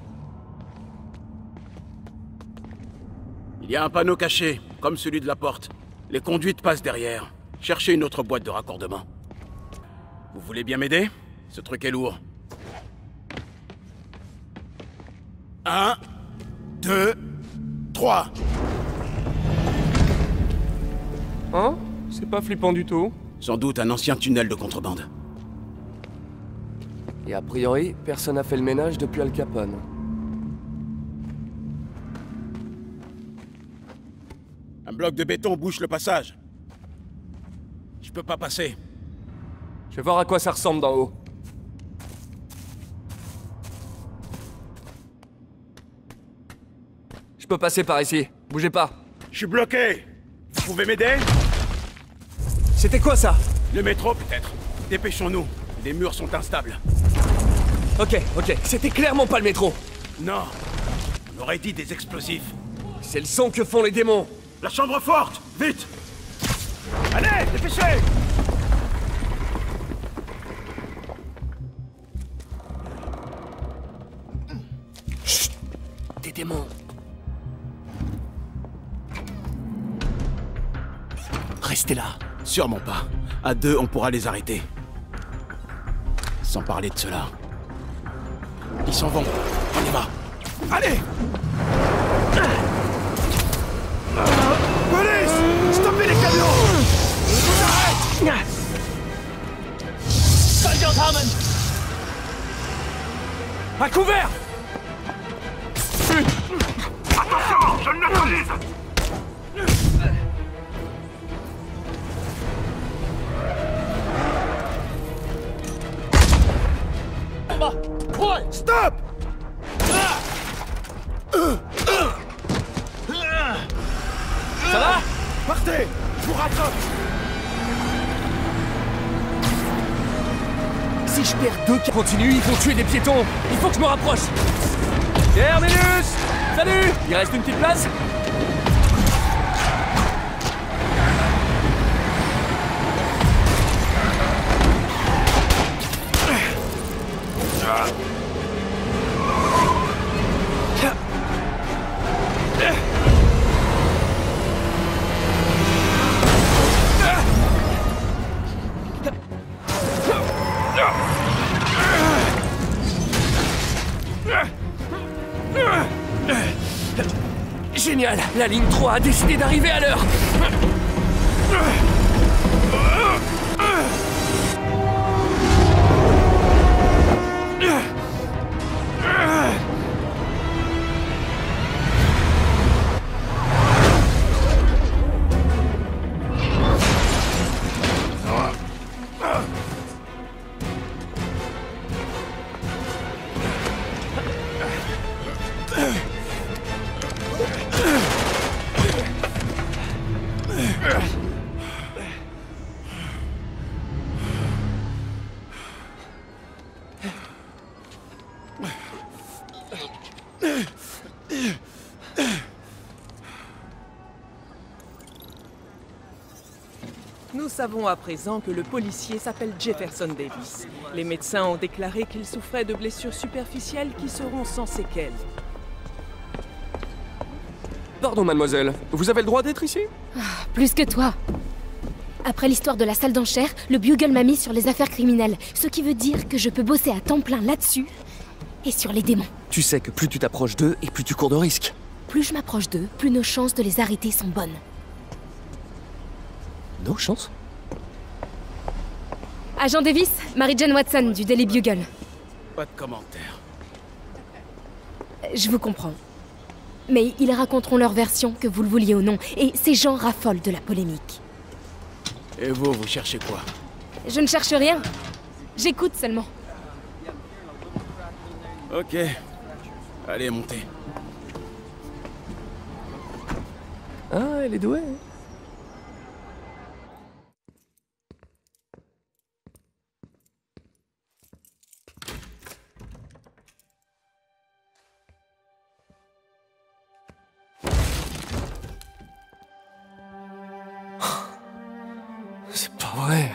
Il y a un panneau caché, comme celui de la porte. Les conduites passent derrière. Cherchez une autre boîte de raccordement. Vous voulez bien m'aider? Ce truc est lourd. 1, 2, 3. Hein? C'est pas flippant du tout. Sans doute un ancien tunnel de contrebande. Et a priori, personne n'a fait le ménage depuis Al Capone. Un bloc de béton bouche le passage. Je peux pas passer. Je vais voir à quoi ça ressemble d'en haut. Je peux passer par ici. Bougez pas. Je suis bloqué. Vous pouvez m'aider? C'était quoi ça? Le métro peut-être. Dépêchons-nous. Les murs sont instables. Ok. C'était clairement pas le métro. Non. On aurait dit des explosifs. C'est le son que font les démons. La chambre forte! Vite! Allez, dépêchez! Chut! Des démons. Restez là. Sûrement pas. À deux, on pourra les arrêter. Sans parler de cela. Ils s'en vont. On y va. Allez! Police! Stoppez les camions! À couvert! Attention, je le neutralise! Stop! Ça va? Partez! Je vous rattrape! Si je perds deux qui continuent, ils vont tuer des piétons. Il faut que je me rapproche. Terminus! Salut! Il reste une petite place? Génial! La ligne 3 a décidé d'arriver à l'heure! savons à présent que le policier s'appelle Jefferson Davis. Les médecins ont déclaré qu'il souffrait de blessures superficielles qui seront sans séquelles. Pardon, mademoiselle. Vous avez le droit d'être ici? Plus que toi. Après l'histoire de la salle d'enchères, le Bugle m'a mis sur les affaires criminelles, ce qui veut dire que je peux bosser à temps plein là-dessus et sur les démons. Tu sais que plus tu t'approches d'eux et plus tu cours de risques. Plus je m'approche d'eux, plus nos chances de les arrêter sont bonnes. Nos chances? Agent Davis, Mary-Jane Watson du Daily Bugle. Pas de commentaire. Je vous comprends. Mais ils raconteront leur version, que vous le vouliez ou non, et ces gens raffolent de la polémique. Et vous cherchez quoi? Je ne cherche rien. J'écoute seulement. Ok. Allez, montez. Ah, elle est douée. C'est pas vrai.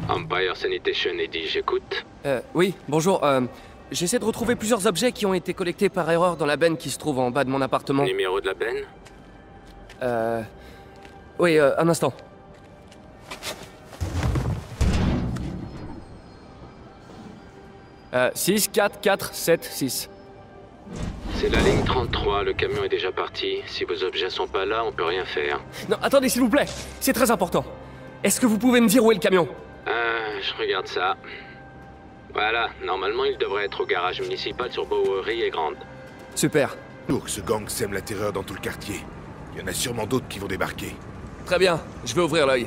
Empire Sanitation, Eddie, j'écoute. Oui, bonjour. J'essaie de retrouver plusieurs objets qui ont été collectés par erreur dans la benne qui se trouve en bas de mon appartement. Numéro de la benne? Oui, un instant. « 6, 4, 4, 7, 6. C'est la ligne 33, le camion est déjà parti. Si vos objets sont pas là, on peut rien faire. Non, attendez, s'il vous plaît. C'est très important. Est-ce que vous pouvez me dire où est le camion? Je regarde ça. Voilà, normalement il devrait être au garage municipal sur Bowery et Grande. Super. Pour que ce gang sème la terreur dans tout le quartier. Il y en a sûrement d'autres qui vont débarquer. Très bien, je vais ouvrir l'œil.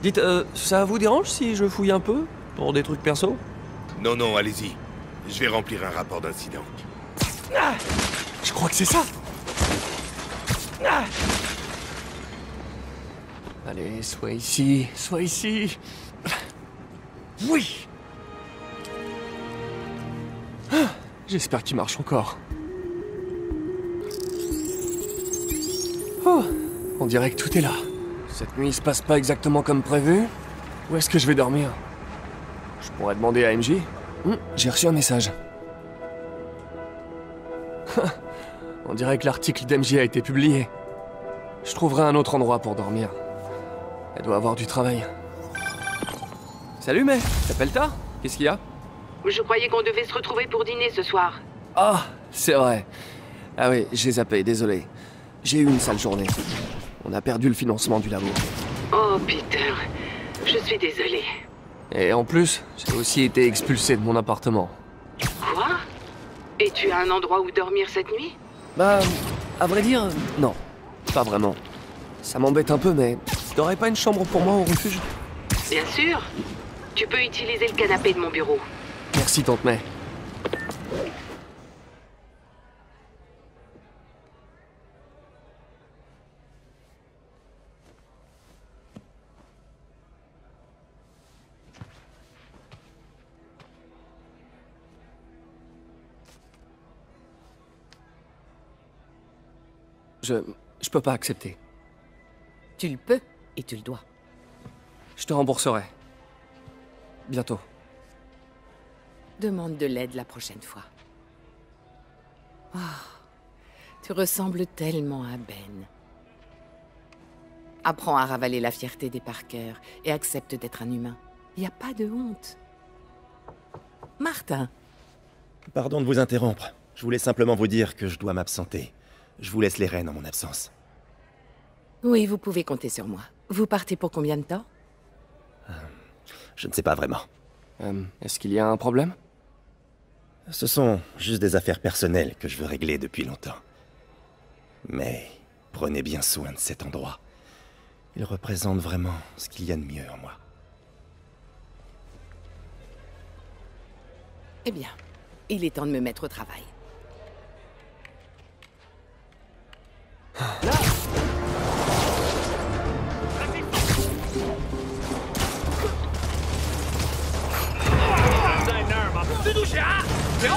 Dites, ça vous dérange si je fouille un peu? Pour des trucs perso? Non, non, allez-y. Je vais remplir un rapport d'incident. Ah, je crois que c'est ça. Ah. Allez, sois ici, sois ici. Oui. Ah, j'espère qu'il marche encore. Oh, on dirait que tout est là. Cette nuit se passe pas exactement comme prévu. Où est-ce que je vais dormir? Je pourrais demander à MJ. J'ai reçu un message. On dirait que l'article d'MJ a été publié. Je trouverai un autre endroit pour dormir. Elle doit avoir du travail. Salut, May. T'appelles tard? Qu'est-ce qu'il y a? Je croyais qu'on devait se retrouver pour dîner ce soir. Ah, c'est vrai. Ah oui, j'ai zappé, désolé. J'ai eu une sale journée. On a perdu le financement du labo. Oh, Peter. Je suis désolée. Et en plus, j'ai aussi été expulsé de mon appartement. Quoi? Et tu as un endroit où dormir cette nuit? Bah, à vrai dire, non. Pas vraiment. Ça m'embête un peu, mais t'aurais pas une chambre pour moi au refuge? Bien sûr. Tu peux utiliser le canapé de mon bureau. Merci, tante May. Je peux pas accepter. Tu le peux et tu le dois. Je te rembourserai. Bientôt. Demande de l'aide la prochaine fois. Oh, tu ressembles tellement à Ben. Apprends à ravaler la fierté des Parker et accepte d'être un humain. Y a pas de honte. Martin. Pardon de vous interrompre. Je voulais simplement vous dire que je dois m'absenter. Je vous laisse les rênes en mon absence. Oui, vous pouvez compter sur moi. Vous partez pour combien de temps? Je ne sais pas vraiment. Est-ce qu'il y a un problème? Ce sont juste des affaires personnelles que je veux régler depuis longtemps. Mais prenez bien soin de cet endroit. Il représente vraiment ce qu'il y a de mieux en moi. Eh bien, il est temps de me mettre au travail. Salut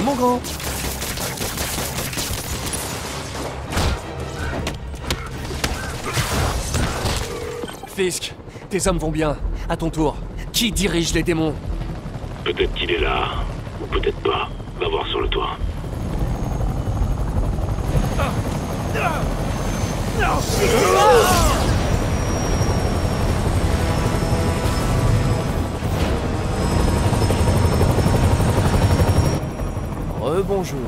mon grand. Fisk, tes hommes vont bien. À ton tour, qui dirige les démons? Peut-être qu'il est là, ou peut-être pas. Va voir sur le toit. Rebonjour.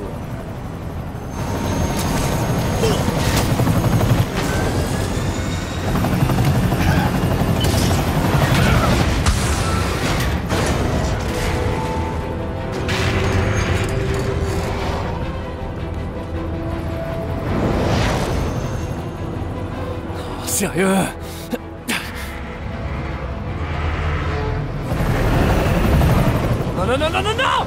Sérieux? Non, non, non, non, non, non!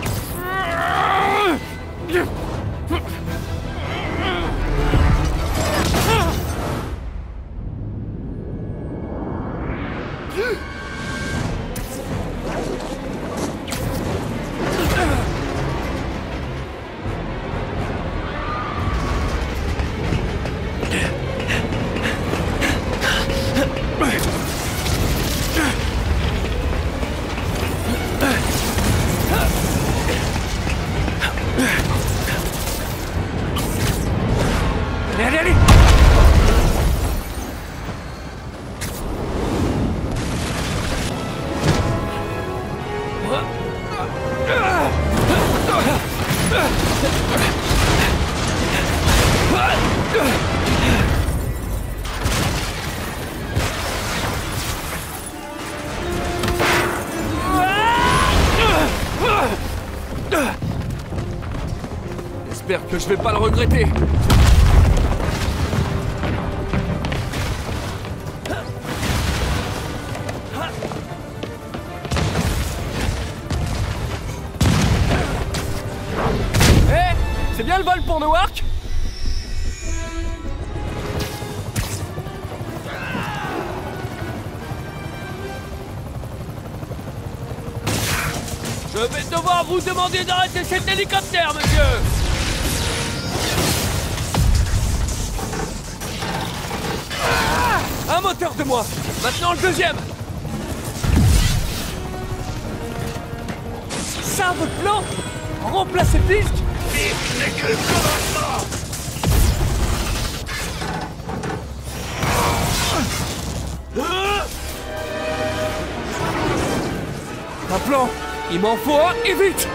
Allez, allez! J'espère que je vais pas le regretter. C'est bien le vol pour Newark? Je vais devoir vous demander d'arrêter cet hélicoptère, monsieur! Ah, un moteur de moi! Maintenant le deuxième! C'est ça votre plan? Remplacer Fisk? C'est que le commencement! Un plan! Il m'en faut un et vite!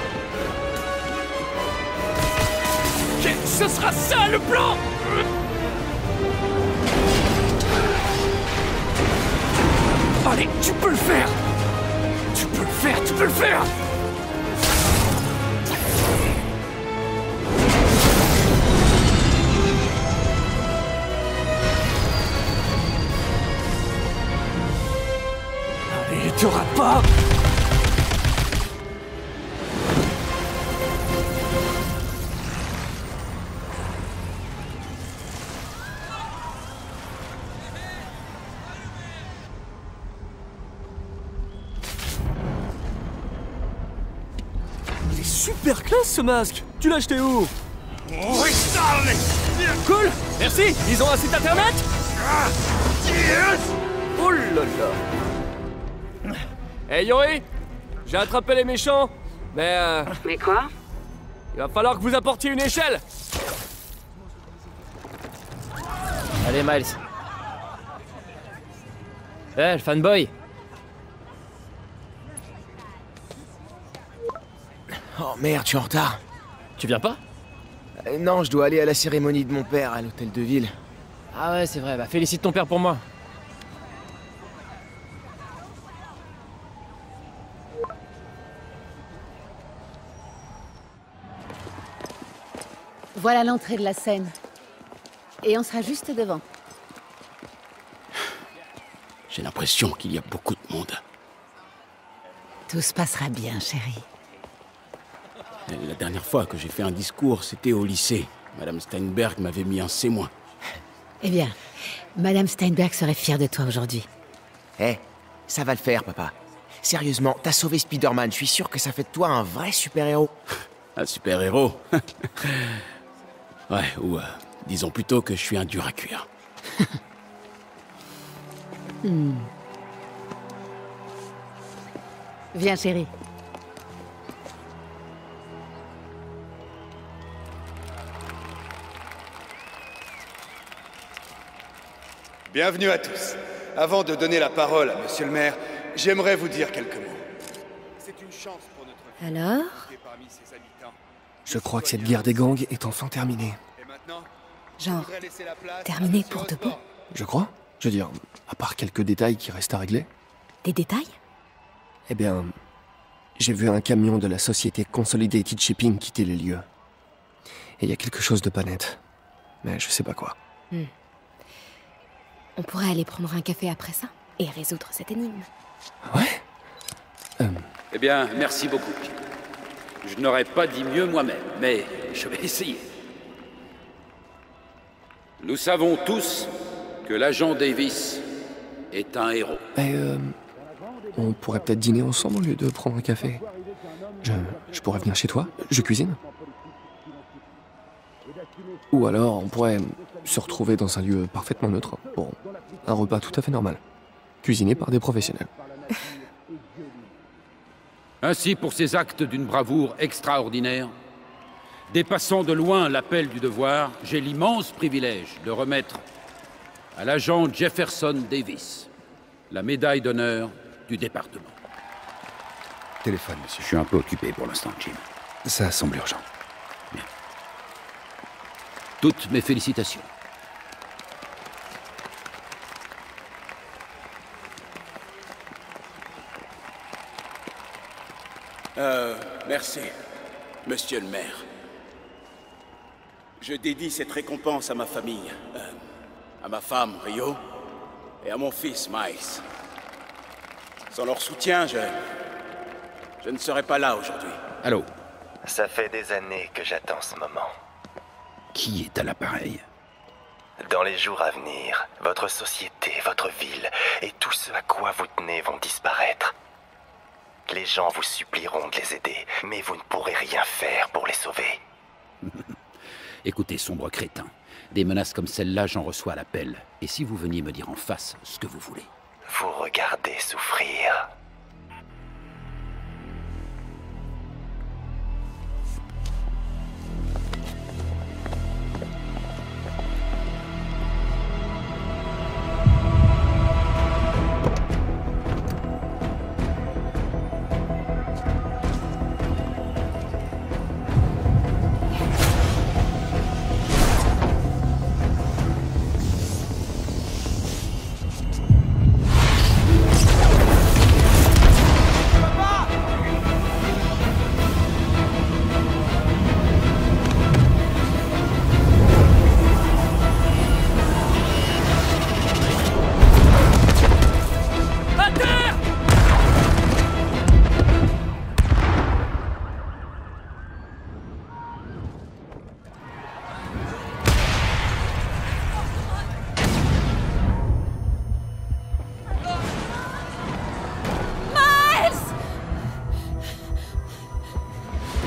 Ce sera ça le plan! Allez, tu peux le faire! Tu peux le faire, tu peux le faire! Allez, tu auras pas! Super classe ce masque! Tu l'as acheté où? Cool! Merci! Ils ont un site internet? Oh là là! Hey Yori! J'ai attrapé les méchants, mais Mais quoi? il va falloir que vous apportiez une échelle! Allez Miles. Le fanboy. Oh merde, je suis en retard. Tu viens pas? Non, je dois aller à la cérémonie de mon père à l'hôtel de ville. Ah ouais, c'est vrai. Bah félicite ton père pour moi. Voilà l'entrée de la scène. Et on sera juste devant. J'ai l'impression qu'il y a beaucoup de monde. Tout se passera bien, chérie. La dernière fois que j'ai fait un discours, c'était au lycée. Madame Steinberg m'avait mis un C-. Eh bien, Madame Steinberg serait fière de toi aujourd'hui. Eh, ça va le faire, papa. Sérieusement, t'as sauvé Spider-Man, je suis sûr que ça fait de toi un vrai super-héros. Un super-héros? Ouais, ou disons plutôt que je suis un dur à cuire. Viens, chérie. Bienvenue à tous. Avant de donner la parole à monsieur le maire, j'aimerais vous dire quelques mots. C'est une chance pour notre ville Alors parmi ses habitants. Je crois que cette guerre des gangs est enfin terminée. Genre, terminé pour de bon? Je crois. Je veux dire, à part quelques détails qui restent à régler. Des détails? Eh bien, j'ai vu un camion de la société Consolidated Shipping quitter les lieux. Et il y a quelque chose de pas net. Mais je sais pas quoi. On pourrait aller prendre un café après ça et résoudre cette énigme. Eh bien, merci beaucoup. Je n'aurais pas dit mieux moi-même, mais je vais essayer. Nous savons tous que l'agent Davis est un héros. On pourrait peut-être dîner ensemble au lieu de prendre un café. Je pourrais venir chez toi, je cuisine. Ou alors, on pourrait se retrouver dans un lieu parfaitement neutre pour un repas tout à fait normal. Cuisiné par des professionnels. Ainsi, pour ces actes d'une bravoure extraordinaire, dépassant de loin l'appel du devoir, j'ai l'immense privilège de remettre à l'agent Jefferson Davis la médaille d'honneur du département. Téléphone, monsieur. Je suis un peu occupé pour l'instant, Jim. Ça semble urgent. Bien. Toutes mes félicitations. Merci, monsieur le maire. Je dédie cette récompense à ma famille, à ma femme, Rio, et à mon fils, Miles. Sans leur soutien, je ne serais pas là aujourd'hui. Allô? Ça fait des années que j'attends ce moment. Qui est à l'appareil? Dans les jours à venir, votre société, votre ville et tout ce à quoi vous tenez vont disparaître. Les gens vous supplieront de les aider, mais vous ne pourrez rien faire pour les sauver. Écoutez, sombre crétin, des menaces comme celle-là, j'en reçois à l'appel. Et si vous veniez me dire en face ce que vous voulez? Vous regardez souffrir.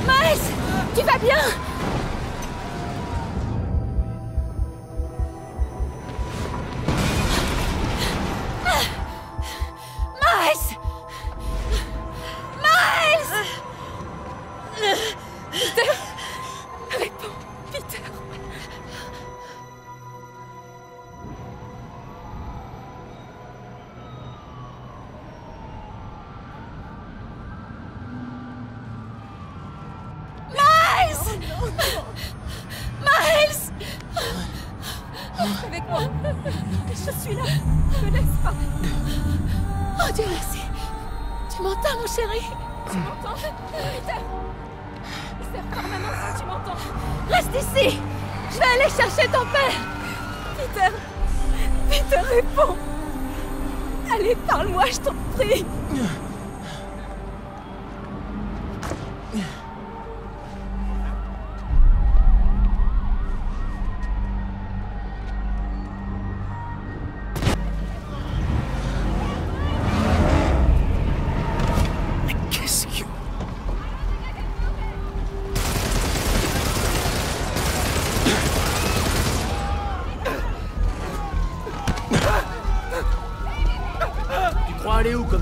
Miles! Reste avec moi. Je suis là. Ne me laisse pas. Oh Dieu merci. Tu m'entends, mon chéri? Tu m'entends? Peter! Serre fort ma main si tu m'entends. Reste ici. Je vais aller chercher ton père. Peter! Peter, réponds. Allez, parle-moi, je t'en prie.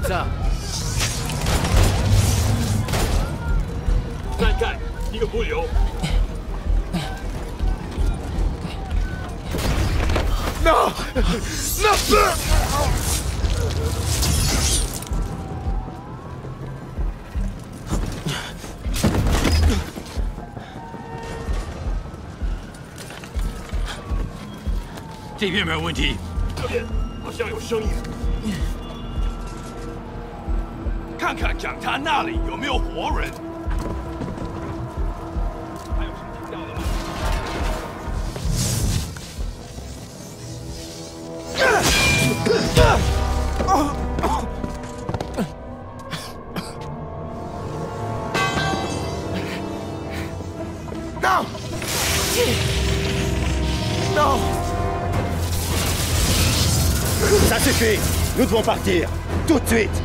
ça. 再干一个不留。Non Non这边没有问题，这边好像有声音。看看讲坛那里有没有活人。还有什么听到的吗？Non Non Ça suffit! Nous devons partir! Tout de suite!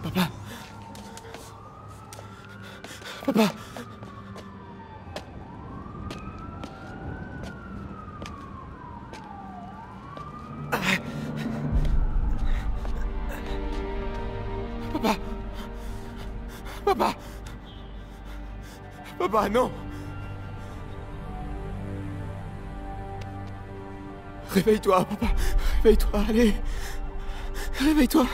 Papa. Papa. Papa. Papa. Papa, non. Réveille-toi, papa. Réveille-toi, allez. Réveille-toi.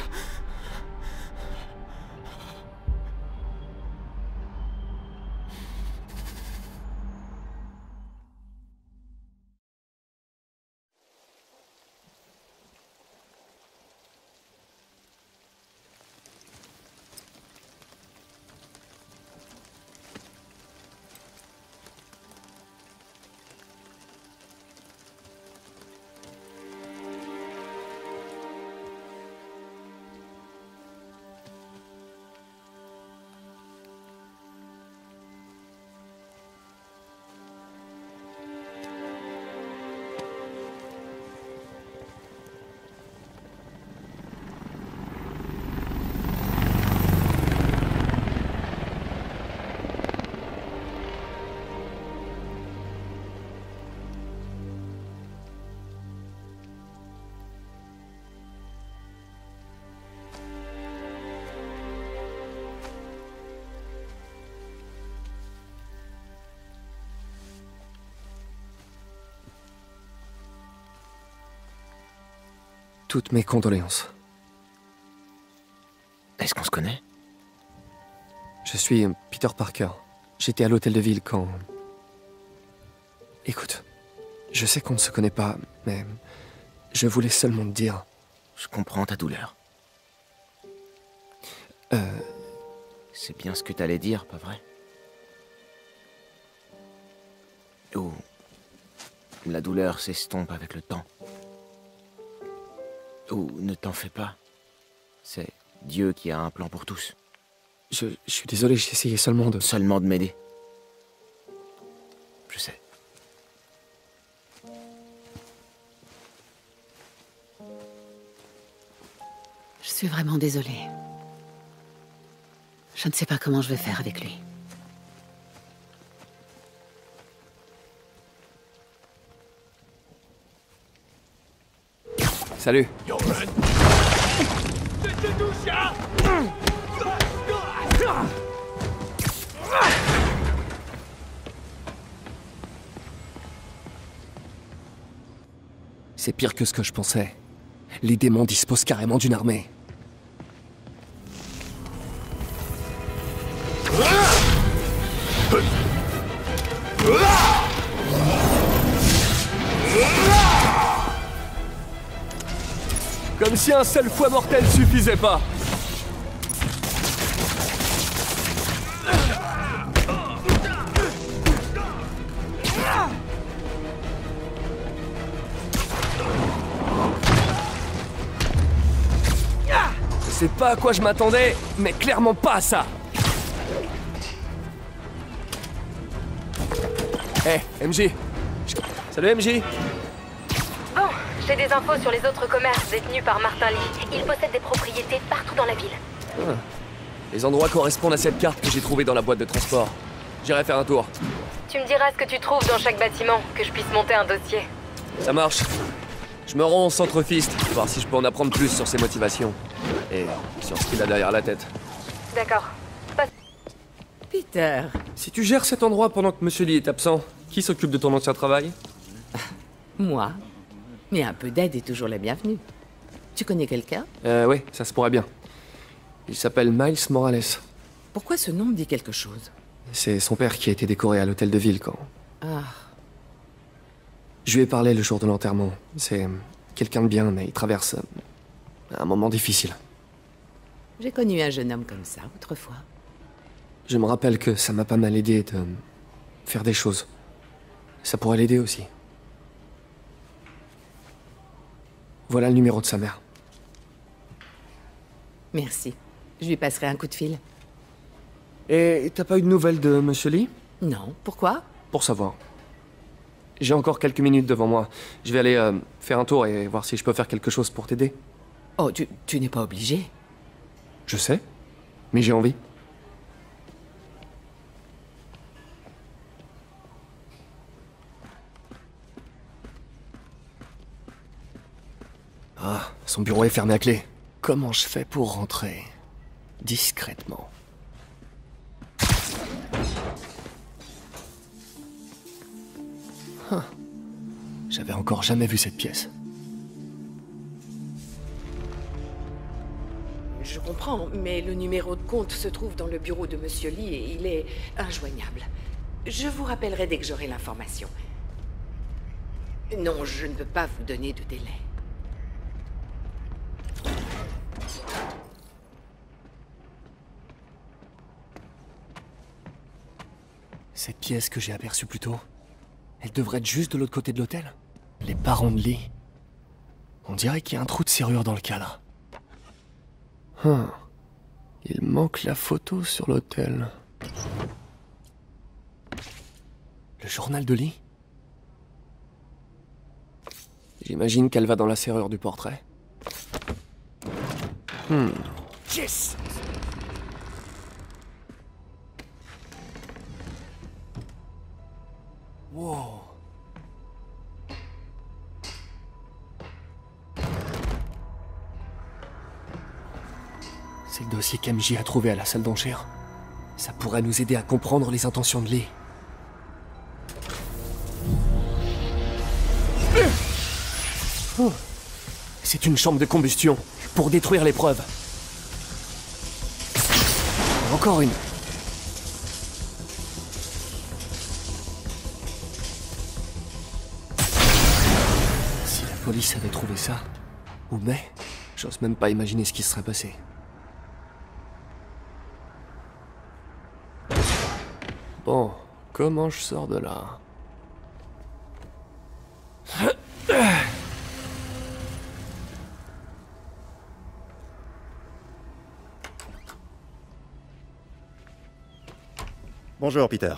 Toutes mes condoléances. Est-ce qu'on se connaît? Je suis Peter Parker. J'étais à l'hôtel de ville quand... Écoute, je sais qu'on ne se connaît pas, mais je voulais seulement te dire... Je comprends ta douleur. C'est bien ce que t'allais dire, pas vrai? Ou... la douleur s'estompe avec le temps. Ou ne t'en fais pas. C'est Dieu qui a un plan pour tous. Je suis désolé, j'ai essayé seulement de... Seulement de m'aider. Je sais. Je suis vraiment désolée. Je ne sais pas comment je vais faire avec lui. Salut. C'est pire que ce que je pensais. Les démons disposent carrément d'une armée. Comme si un seul fouet mortel suffisait pas. Je sais pas à quoi je m'attendais, mais clairement pas à ça. Hey, MJ. Salut MJ. Bon, j'ai des infos sur les autres commerces détenus par Martin Lee. Il possède des propriétés partout dans la ville. Ah. Les endroits correspondent à cette carte que j'ai trouvée dans la boîte de transport. J'irai faire un tour. Tu me diras ce que tu trouves dans chaque bâtiment, que je puisse monter un dossier. Ça marche. Je me rends au centre Fist, voir si je peux en apprendre plus sur ses motivations. Et sur ce qu'il a derrière la tête. D'accord. Peter. Si tu gères cet endroit pendant que Monsieur Lee est absent, qui s'occupe de ton ancien travail? Moi. Mais un peu d'aide est toujours la bienvenue. Tu connais quelqu'un? Oui, ça se pourrait bien. Il s'appelle Miles Morales. Pourquoi ce nom me dit quelque chose? C'est son père qui a été décoré à l'hôtel de ville quand... Ah. Je lui ai parlé le jour de l'enterrement. C'est quelqu'un de bien, mais il traverse un moment difficile. J'ai connu un jeune homme comme ça autrefois. Je me rappelle que ça m'a pas mal aidé de faire des choses. Ça pourrait l'aider aussi. Voilà le numéro de sa mère. Merci. Je lui passerai un coup de fil. Et t'as pas eu de nouvelles de Monsieur Lee? Non. Pourquoi? Pour savoir. J'ai encore quelques minutes devant moi. Je vais aller faire un tour et voir si je peux faire quelque chose pour t'aider. Oh, tu n'es pas obligé. Je sais, mais j'ai envie. Ah, son bureau est fermé à clé. Comment je fais pour rentrer discrètement? Huh. J'avais encore jamais vu cette pièce. Je comprends, mais le numéro de compte se trouve dans le bureau de Monsieur Lee et il est injoignable. Je vous rappellerai dès que j'aurai l'information. Non, je ne peux pas vous donner de délai. Cette pièce que j'ai aperçue plus tôt, elle devrait être juste de l'autre côté de l'hôtel. Les parents de Lee. On dirait qu'il y a un trou de serrure dans le cadre. Il manque la photo sur l'hôtel. Le journal de Lee? J'imagine qu'elle va dans la serrure du portrait. Yes! Wow. C'est le dossier qu'MJ a trouvé à la salle d'enchères. Ça pourrait nous aider à comprendre les intentions de Lee. C'est une chambre de combustion pour détruire les preuves. Encore une. Si la police avait trouvé ça, ou mais, j'ose même pas imaginer ce qui se serait passé. Bon, comment je sors de là? Bonjour, Peter.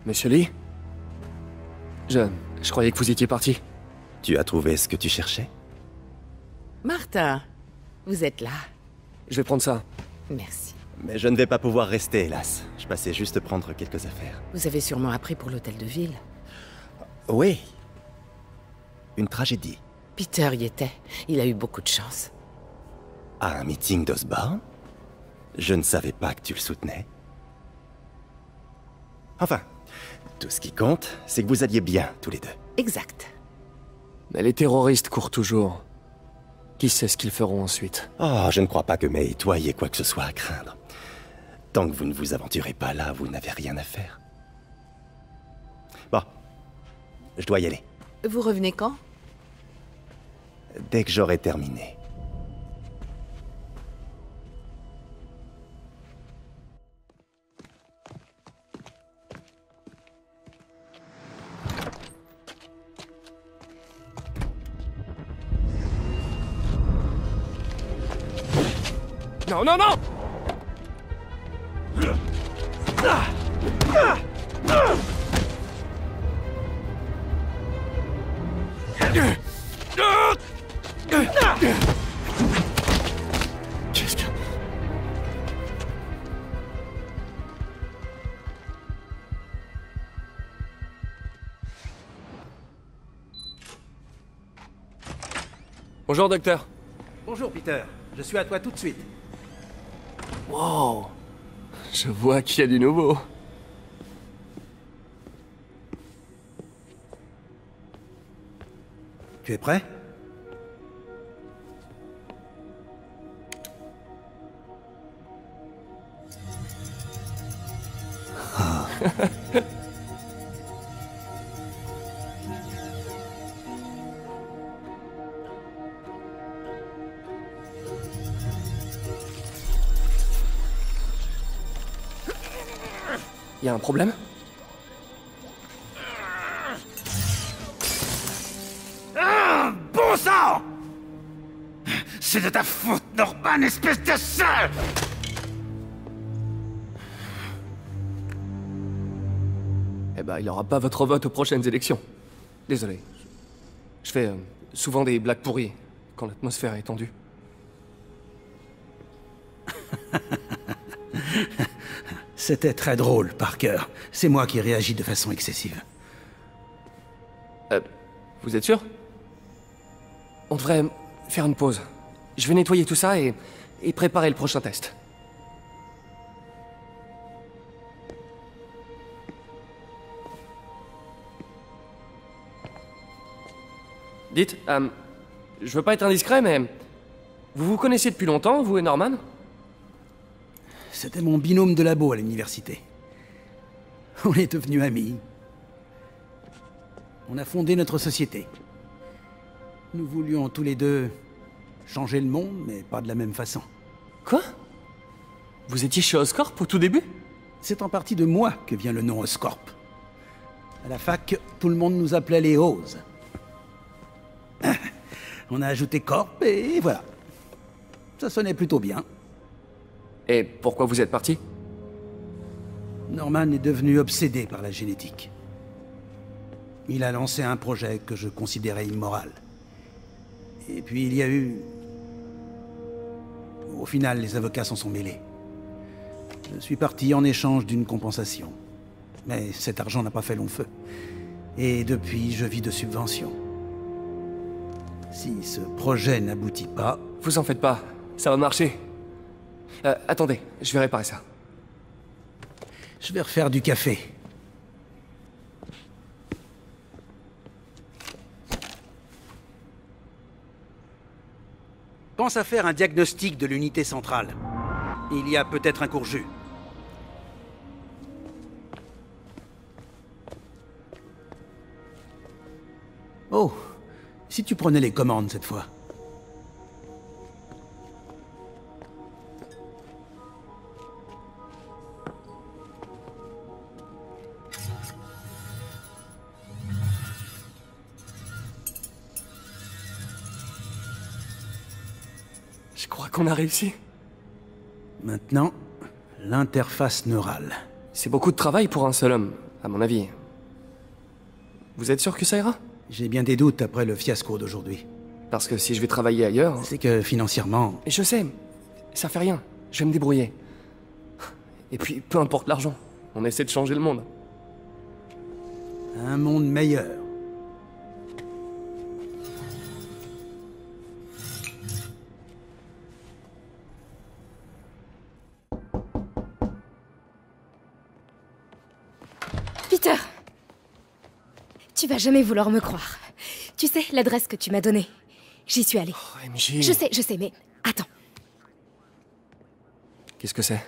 Monsieur Lee? Je croyais que vous étiez parti. Tu as trouvé ce que tu cherchais? Martin, vous êtes là. Je vais prendre ça. Merci. Mais je ne vais pas pouvoir rester, hélas. Je passais juste prendre quelques affaires. Vous avez sûrement appris pour l'hôtel de ville. Oui. Une tragédie. Peter y était. Il a eu beaucoup de chance. À un meeting d'Osborne? Je ne savais pas que tu le soutenais. Enfin, tout ce qui compte, c'est que vous alliez bien, tous les deux. Exact. Mais les terroristes courent toujours. Qui sait ce qu'ils feront ensuite? Oh, je ne crois pas que May et toi ayez quoi que ce soit à craindre. Tant que vous ne vous aventurez pas là, vous n'avez rien à faire. Bon, je dois y aller. Vous revenez quand? Dès que j'aurai terminé. Non, non, non! Qu'est-ce que... Bonjour, docteur. Bonjour, Peter. Je suis à toi tout de suite. Wow. Je vois qu'il y a du nouveau. Tu es prêt? Y a un problème? Ah, bon sang! C'est de ta faute, Norman, espèce de sale! Eh ben, il aura pas votre vote aux prochaines élections. Désolé. Je fais souvent des blagues pourries quand l'atmosphère est tendue. C'était très drôle, Parker. C'est moi qui réagis de façon excessive. Vous êtes sûr? On devrait faire une pause. Je vais nettoyer tout ça et préparer le prochain test. Dites, je veux pas être indiscret, mais vous vous connaissez depuis longtemps, vous et Norman? C'était mon binôme de labo à l'université. On est devenus amis. On a fondé notre société. Nous voulions tous les deux changer le monde, mais pas de la même façon. Quoi? Vous étiez chez Oscorp au tout début? C'est en partie de moi que vient le nom Oscorp. À la fac, tout le monde nous appelait les Oz. On a ajouté Corp et voilà. Ça sonnait plutôt bien. Et pourquoi vous êtes parti? Norman est devenu obsédé par la génétique. Il a lancé un projet que je considérais immoral. Et puis il y a eu... Au final, les avocats s'en sont mêlés. Je suis parti en échange d'une compensation. Mais cet argent n'a pas fait long feu. Et depuis, je vis de subventions. Si ce projet n'aboutit pas... Vous en faites pas, ça va marcher. Attendez, je vais réparer ça. Je vais refaire du café. Pense à faire un diagnostic de l'unité centrale. Il y a peut-être un court-jus. Oh, si tu prenais les commandes cette fois. Je crois qu'on a réussi. Maintenant, l'interface neurale. C'est beaucoup de travail pour un seul homme, à mon avis. Vous êtes sûr que ça ira? J'ai bien des doutes après le fiasco d'aujourd'hui. Parce que si je vais travailler ailleurs... C'est que financièrement... Je sais, ça fait rien. Je vais me débrouiller. Et puis, peu importe l'argent, on essaie de changer le monde. Un monde meilleur. Peter! Tu vas jamais vouloir me croire. Tu sais, l'adresse que tu m'as donnée. J'y suis allée. Oh, MJ... Je sais, mais... Attends. Qu'est-ce que c'est?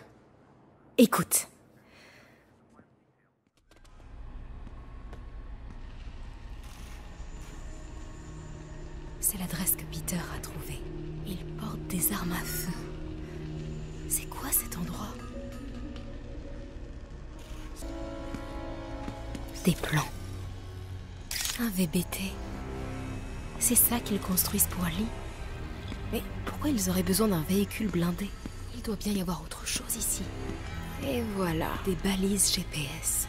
Écoute. C'est l'adresse que Peter a trouvée. Il porte des armes à feu. C'est quoi cet endroit? Des plans. Un VBT. C'est ça qu'ils construisent pour Ali. Mais pourquoi ils auraient besoin d'un véhicule blindé? Il doit bien y avoir autre chose ici. Et voilà, des balises GPS.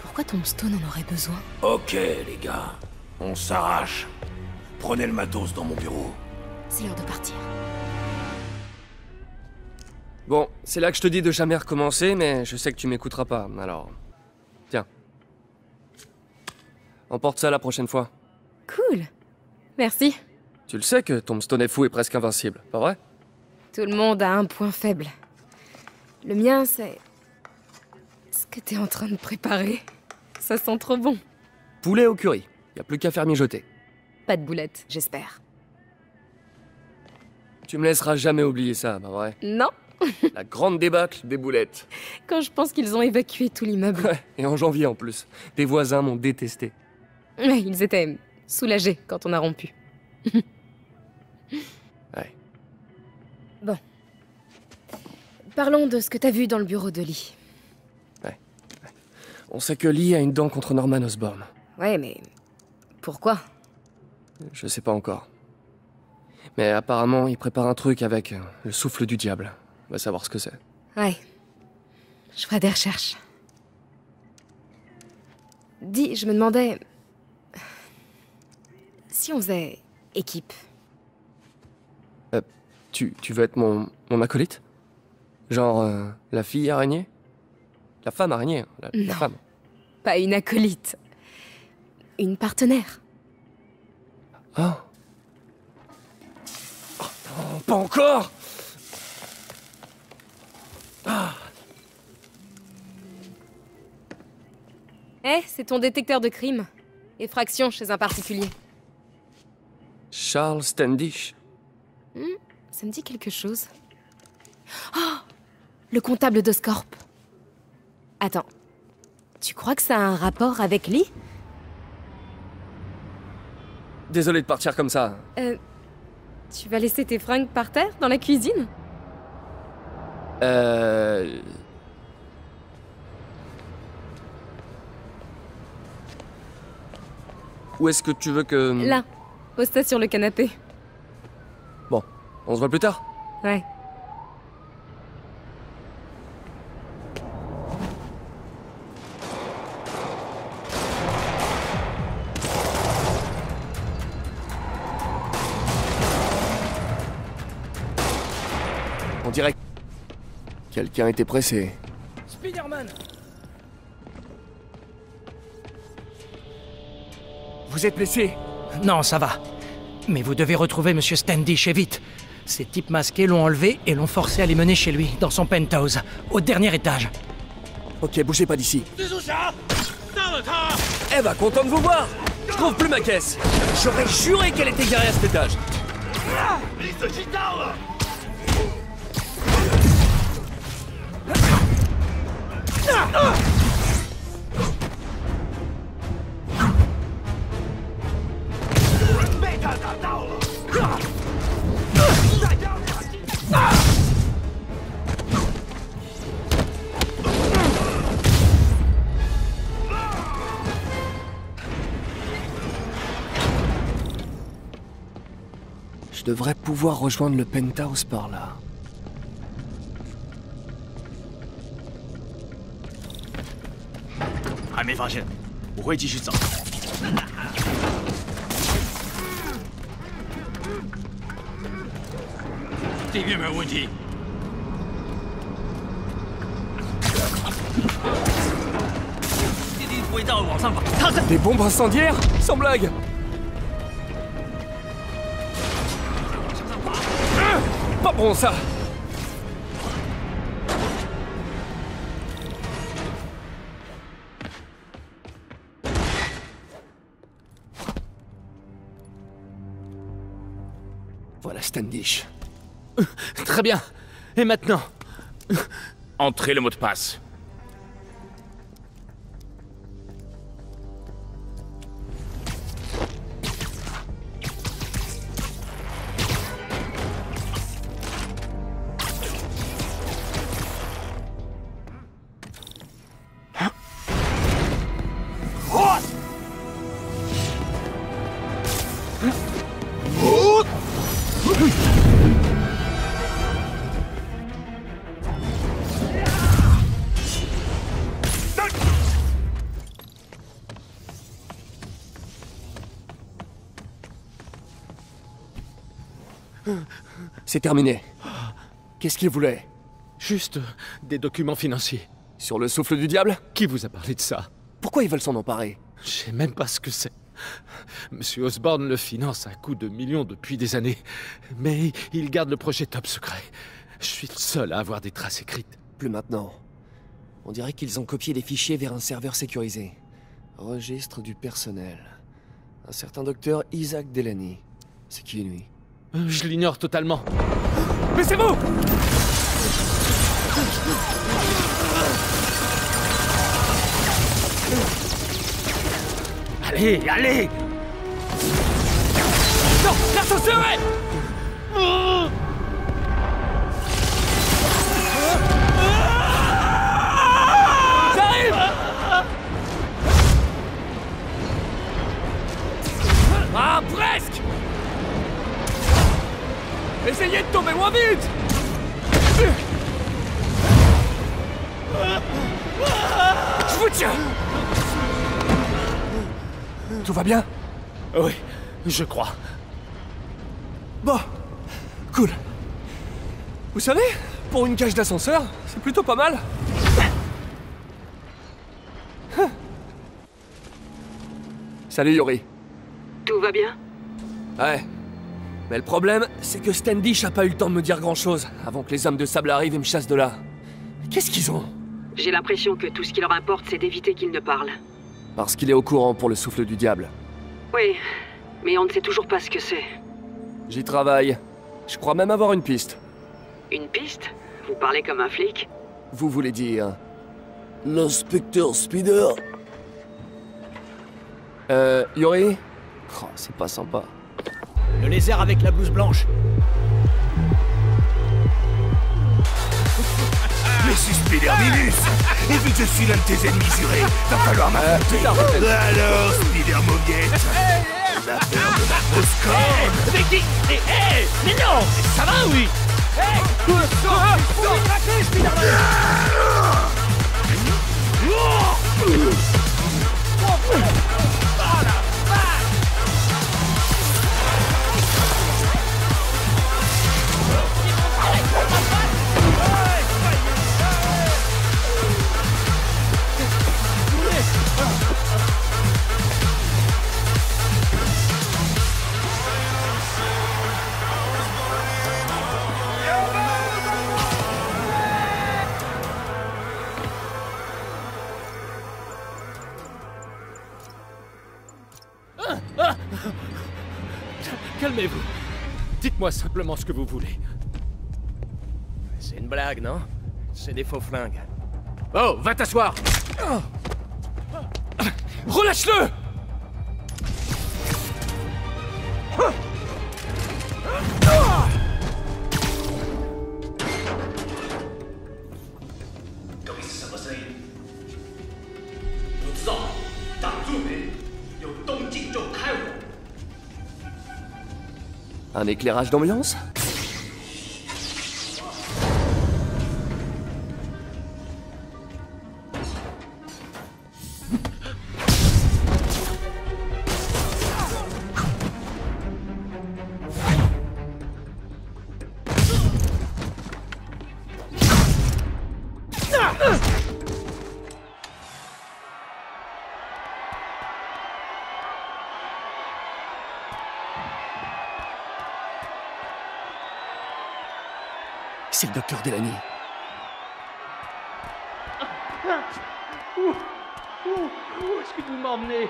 Pourquoi Tombstone en aurait besoin? Ok, les gars. On s'arrache. Prenez le matos dans mon bureau. C'est l'heure de partir. Bon, c'est là que je te dis de jamais recommencer, mais je sais que tu m'écouteras pas, alors... Tiens. Emporte ça la prochaine fois. Cool. Merci. Tu le sais que Tombstone est fou et presque invincible, pas vrai? Tout le monde a un point faible. Le mien, c'est... ce que t'es en train de préparer. Ça sent trop bon. Poulet au curry. Y a plus qu'à faire mijoter. Pas de boulettes, j'espère. Tu me laisseras jamais oublier ça, pas vrai? Non. La grande débâcle des boulettes. Quand je pense qu'ils ont évacué tout l'immeuble. Ouais, et en janvier en plus. Tes voisins m'ont détesté. Ouais, ils étaient soulagés quand on a rompu. Ouais. Bon. Parlons de ce que t'as vu dans le bureau de Lee. Ouais. On sait que Lee a une dent contre Norman Osborn. Ouais, mais... pourquoi? Je sais pas encore. Mais apparemment, il prépare un truc avec le souffle du diable. On va savoir ce que c'est. Ouais. Je ferai des recherches. Dis, je me demandais... si on faisait équipe. Tu veux être mon acolyte? Genre, la fille araignée? La femme araignée, la femme. Pas une acolyte. Une partenaire. Oh. Oh, pas encore! Ah. C'est ton détecteur de crime. Effraction chez un particulier. Charles Standish. Ça me dit quelque chose. Oh! Le comptable d'Oscorp. Attends. Tu crois que ça a un rapport avec Lee? Désolé de partir comme ça. Tu vas laisser tes fringues par terre, dans la cuisine? Où est-ce que tu veux que... Là. Pose ça sur le canapé. Bon, on se voit plus tard? Ouais. On dirait que quelqu'un était pressé. Spider-Man! Vous êtes blessé? Non, ça va. Mais vous devez retrouver Monsieur Standish et vite. Ces types masqués l'ont enlevé et l'ont forcé à les mener chez lui, dans son penthouse, au dernier étage. Ok, bougez pas d'ici. Eh bah, content de vous voir! Je trouve plus ma caisse! J'aurais juré qu'elle était garée à cet étage! Je devrais pouvoir rejoindre le penthouse par là. Des bombes incendiaires? Sans blague! Pas bon ça! Voilà Standish. Très bien. Et maintenant? Entrez le mot de passe. C'est terminé. Qu'est-ce qu'il voulait? Juste des documents financiers. Sur le souffle du diable? Qui vous a parlé de ça? Pourquoi ils veulent s'en emparer? Je sais même pas ce que c'est. Monsieur Osborn le finance à coups de millions depuis des années. Mais il garde le projet top secret. Je suis le seul à avoir des traces écrites. Plus maintenant. On dirait qu'ils ont copié les fichiers vers un serveur sécurisé. Registre du personnel. Un certain docteur Isaac Delaney. C'est qui, lui? Je l'ignore totalement. Mais c'est vous! Allez, allez! Non, l'ascenseur est... J'arrive! Ah, presque! Essayez de tomber moins vite! Je vous tiens! Tout va bien? Oui, je crois. Bon, cool. Vous savez, pour une cage d'ascenseur, c'est plutôt pas mal. Salut Yori. Tout va bien? Ouais. Mais le problème, c'est que Standish a pas eu le temps de me dire grand-chose avant que les hommes de sable arrivent et me chassent de là. Qu'est-ce qu'ils ont? J'ai l'impression que tout ce qui leur importe, c'est d'éviter qu'ils ne parlent. Parce qu'il est au courant pour le souffle du diable. Oui, mais on ne sait toujours pas ce que c'est. J'y travaille. Je crois même avoir une piste. Une piste? Vous parlez comme un flic? Vous voulez dire... l'inspecteur Spider? Yori? Oh, c'est pas sympa. Le lézard avec la blouse blanche. Mais c'est Spider-Minus! Et vu que je suis l'un de tes ennemis jurés, va falloir m'affronter. Alors, Spider-Mauviette, on a peur de la grosse corne! Mais qui? Mais non! Ça va, oui? Calmez-vous. Dites-moi simplement ce que vous voulez. C'est une blague, non? C'est des faux flingues. Oh, va t'asseoir! Relâche-le! Un éclairage d'ambiance? C'est le docteur Delaney. Où est-ce que vous m'emmenez?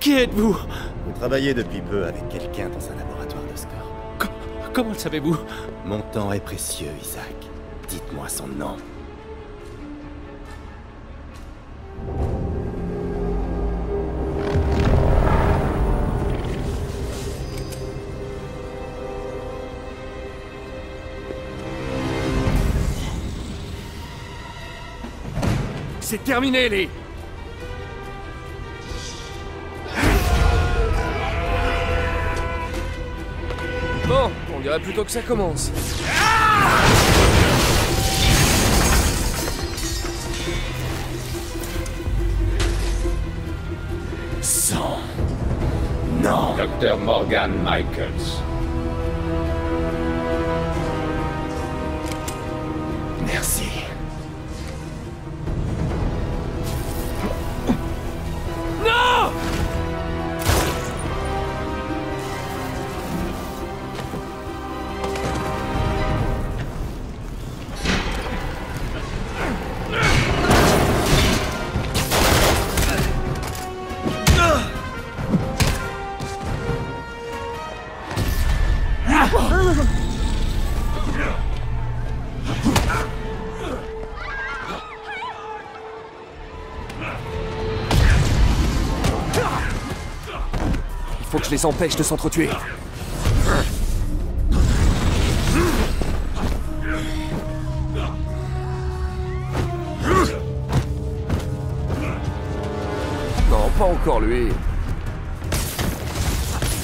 Qui êtes-vous? Vous travaillez depuis peu avec quelqu'un dans un laboratoire d'Oscorp. Comment le savez-vous? Mon temps est précieux, Isaac. Dites-moi son nom. C'est terminé, les... Bon, on dirait plutôt que ça commence. Sang. Non. Dr. Morgan Michaels. Merci. Non! Il faut que je les empêche de s'entretuer. Non, pas encore lui.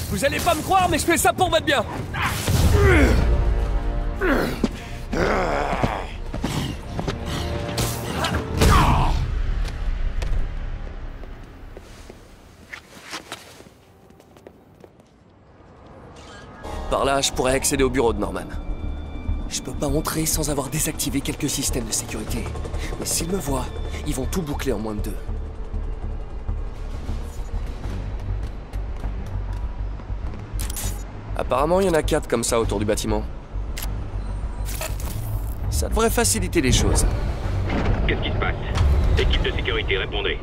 Vous allez pas me croire, mais je fais ça pour votre bien. Par là, je pourrais accéder au bureau de Norman. Je peux pas entrer sans avoir désactivé quelques systèmes de sécurité. Mais s'ils me voient, ils vont tout boucler en moins de 2. Apparemment, il y en a 4 comme ça autour du bâtiment. Ça devrait faciliter les choses. Qu'est-ce qui se passe? Équipe de sécurité, répondez.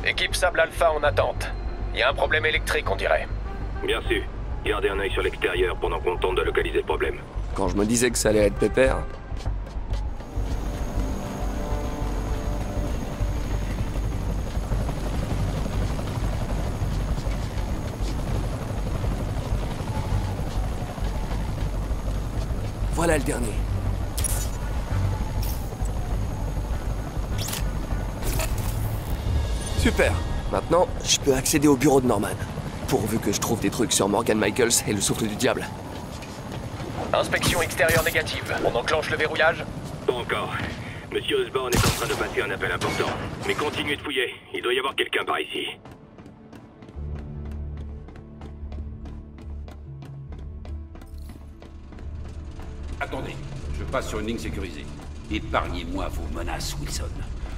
Équipe Sable Alpha en attente. Il y a un problème électrique, on dirait. Bien sûr. Gardez un œil sur l'extérieur pendant qu'on tente de localiser le problème. Quand je me disais que ça allait être pépère... Voilà le dernier. Super. Maintenant, je peux accéder au bureau de Norman. Pourvu que je trouve des trucs sur Morgan Michaels et le souffle du diable. Inspection extérieure négative. On enclenche le verrouillage? Pas encore. Monsieur Osborn est en train de passer un appel important. Mais continuez de fouiller. Il doit y avoir quelqu'un par ici. Attendez, je passe sur une ligne sécurisée. Épargnez-moi vos menaces, Wilson.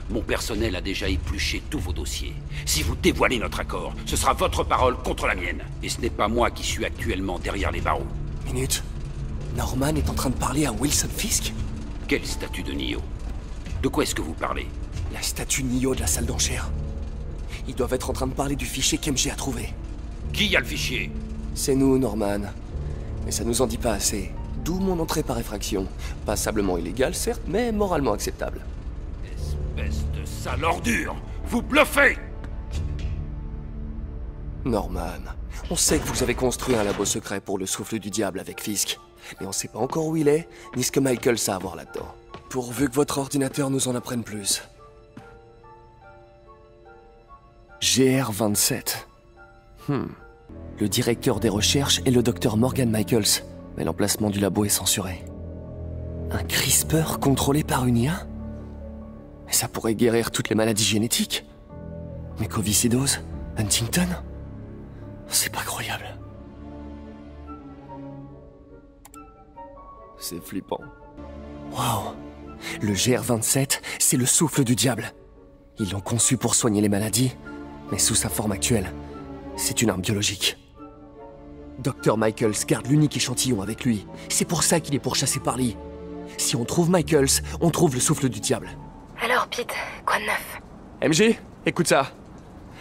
Mon personnel a déjà épluché tous vos dossiers. Si vous dévoilez notre accord, ce sera votre parole contre la mienne. Et ce n'est pas moi qui suis actuellement derrière les barreaux. Minute. Norman est en train de parler à Wilson Fisk? Quelle statue de Nio? De quoi est-ce que vous parlez? La statue Nio de la salle d'enchères. Ils doivent être en train de parler du fichier qu'MG a trouvé. Qui a le fichier? C'est nous, Norman. Mais ça nous en dit pas assez. D'où mon entrée par effraction. Passablement illégale, certes, mais moralement acceptable. Espèce de sale ordure! Vous bluffez! Norman, on sait que vous avez construit un labo secret pour le souffle du diable avec Fisk. Mais on sait pas encore où il est, ni ce que Michaels a à voir là-dedans. Pourvu que votre ordinateur nous en apprenne plus. GR27. Le directeur des recherches est le docteur Morgan Michaels. Mais l'emplacement du labo est censuré. Un CRISPR contrôlé par une IA? Mais ça pourrait guérir toutes les maladies génétiques. Mucoviscidose? Huntington? C'est pas croyable. C'est flippant. Waouh! Le GR27, c'est le souffle du diable. Ils l'ont conçu pour soigner les maladies, mais sous sa forme actuelle, c'est une arme biologique. Dr. Michaels garde l'unique échantillon avec lui. C'est pour ça qu'il est pourchassé par Lee. Si on trouve Michaels, on trouve le souffle du diable. Alors, Pete, quoi de neuf? MJ, écoute ça.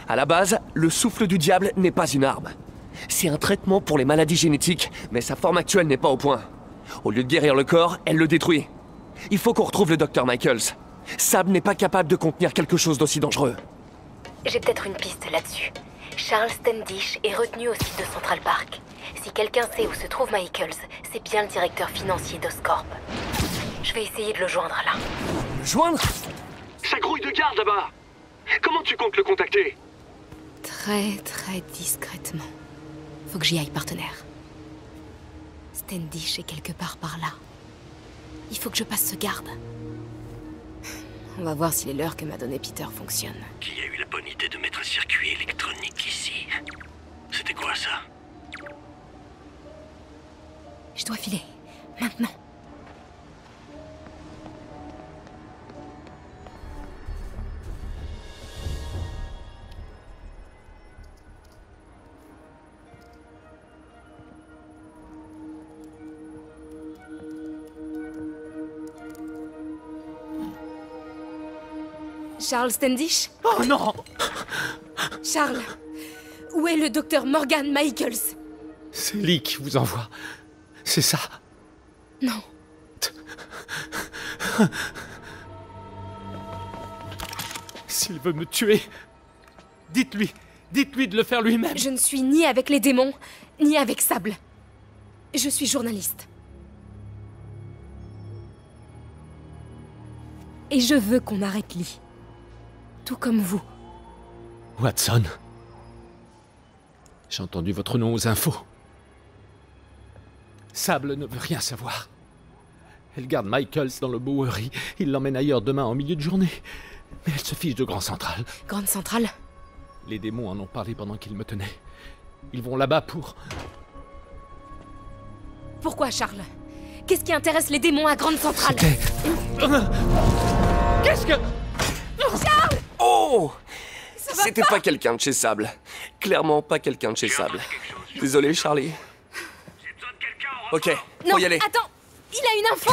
À la base, le souffle du diable n'est pas une arme. C'est un traitement pour les maladies génétiques, mais sa forme actuelle n'est pas au point. Au lieu de guérir le corps, elle le détruit. Il faut qu'on retrouve le Dr. Michaels. Sable n'est pas capable de contenir quelque chose d'aussi dangereux. J'ai peut-être une piste là-dessus. Charles Standish est retenu au site de Central Park. Si quelqu'un sait où se trouve Michaels, c'est bien le directeur financier d'Oscorp. Je vais essayer de le joindre là. Le joindre? Ça grouille de garde là-bas. Comment tu comptes le contacter? Très discrètement. Faut que j'y aille, partenaire. Standish est quelque part par là. Il faut que je passe ce garde. On va voir si les leurres que m'a donné Peter fonctionnent. Qui a eu la bonne idée de mettre un circuit électronique ici? C'était quoi ça? Je dois filer. Maintenant. Charles Standish? Oh non! Charles, où est le docteur Morgan Michaels? C'est Lee qui vous envoie. C'est ça? Non. S'il veut me tuer, dites-lui de le faire lui-même. Je ne suis ni avec les démons, ni avec Sable. Je suis journaliste. Et je veux qu'on arrête Lee. Tout comme vous. Watson. J'ai entendu votre nom aux infos. Sable ne veut rien savoir. Elle garde Michaels dans le Bowery. Il l'emmène ailleurs demain en milieu de journée. Mais elle se fiche de Grand Central. Grande Centrale? Les démons en ont parlé pendant qu'ils me tenaient. Ils vont là-bas pour... Pourquoi, Charles? Qu'est-ce qui intéresse les démons à Grande Centrale? Qu'est-ce que... Charles! Oh! C'était pas quelqu'un de chez Sable. Clairement pas quelqu'un de chez Sable. Désolé, Charlie. Ok, Non, faut y aller. attends! Il a une info!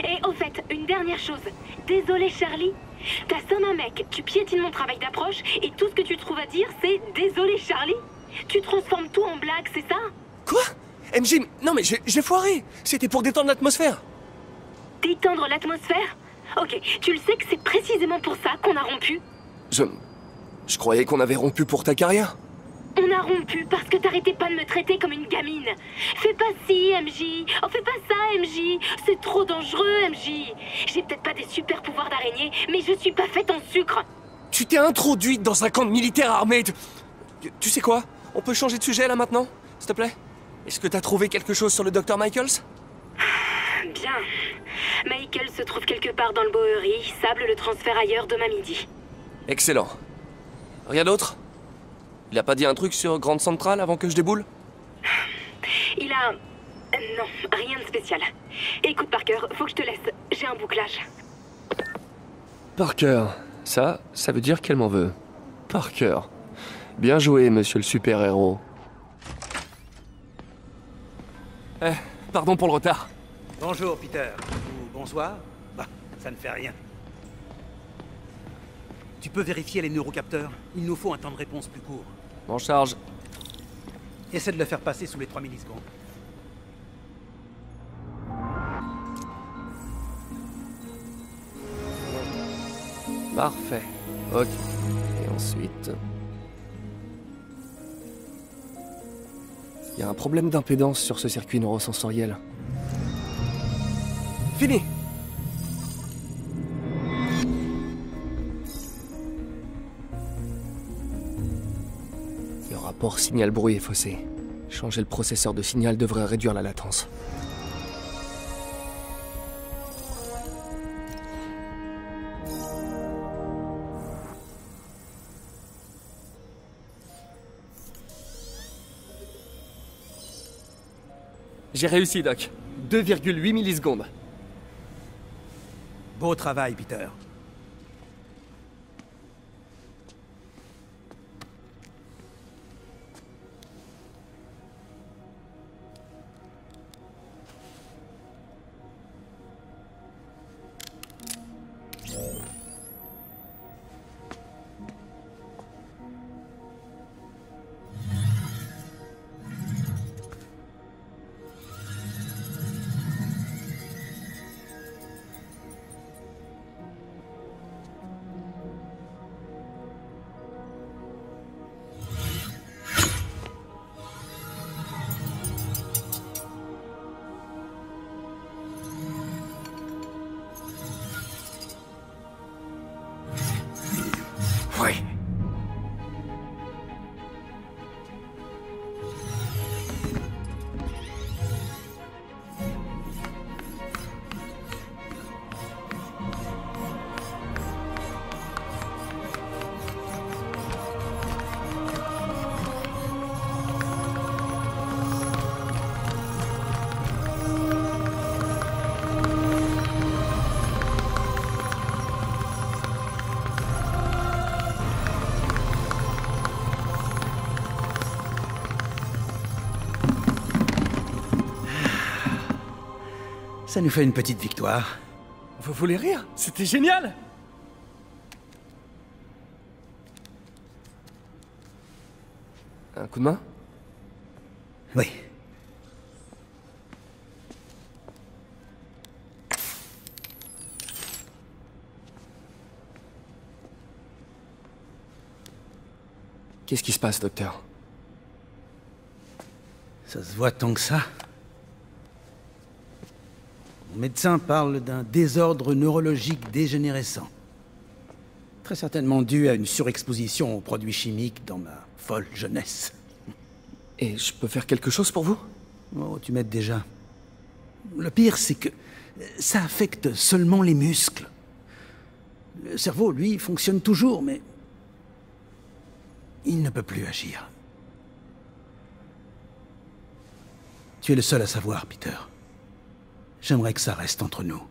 Et au fait, une dernière chose. Désolé, Charlie. T'assommes un mec, tu piétines mon travail d'approche, et tout ce que tu trouves à dire, c'est « Désolé, Charlie ». Tu transformes tout en blague, c'est ça? Quoi? MJ, non mais j'ai foiré. C'était pour détendre l'atmosphère. Détendre l'atmosphère? Ok, tu le sais que c'est précisément pour ça qu'on a rompu? Je croyais qu'on avait rompu pour ta carrière. On a rompu parce que t'arrêtais pas de me traiter comme une gamine. Fais pas ci, MJ. Oh, fais pas ça, MJ. C'est trop dangereux, MJ. J'ai peut-être pas des super pouvoirs d'araignée, mais je suis pas faite en sucre. Tu t'es introduite dans un camp de militaires armés. Tu sais quoi? On peut changer de sujet là maintenant? S'il te plaît? Est-ce que t'as trouvé quelque chose sur le Dr. Michaels? Bien. Michael se trouve quelque part dans le Bowery. Sable le transfert ailleurs demain midi. Excellent. Rien d'autre? Il a pas dit un truc sur Grande Centrale avant que je déboule? Il a... Non, rien de spécial. Écoute, Parker, faut que je te laisse. J'ai un bouclage. Parker. Ça veut dire qu'elle m'en veut. Parker. Bien joué, monsieur le super-héros. Pardon pour le retard. Bonjour, Peter. Ou bonsoir. Bah, ça ne fait rien. Tu peux vérifier les neurocapteurs? Il nous faut un temps de réponse plus court. En charge. Essaie de le faire passer sous les 3 millisecondes. Parfait. Ok. Et ensuite... Il y a un problème d'impédance sur ce circuit neurosensoriel. Fini! Le rapport signal-bruit est faussé. Changer le processeur de signal devrait réduire la latence. J'ai réussi, Doc. 2,8 millisecondes. Beau travail, Peter. Ça nous fait une petite victoire. Vous voulez rire? C'était génial! Un coup de main? Oui. Qu'est-ce qui se passe, docteur? Ça se voit tant que ça. Mon médecin parle d'un désordre neurologique dégénérescent. Très certainement dû à une surexposition aux produits chimiques dans ma folle jeunesse. Et je peux faire quelque chose pour vous? Oh, tu m'aides déjà. Le pire, c'est que ça affecte seulement les muscles. Le cerveau, lui, fonctionne toujours, mais il ne peut plus agir. Tu es le seul à savoir, Peter. J'aimerais que ça reste entre nous.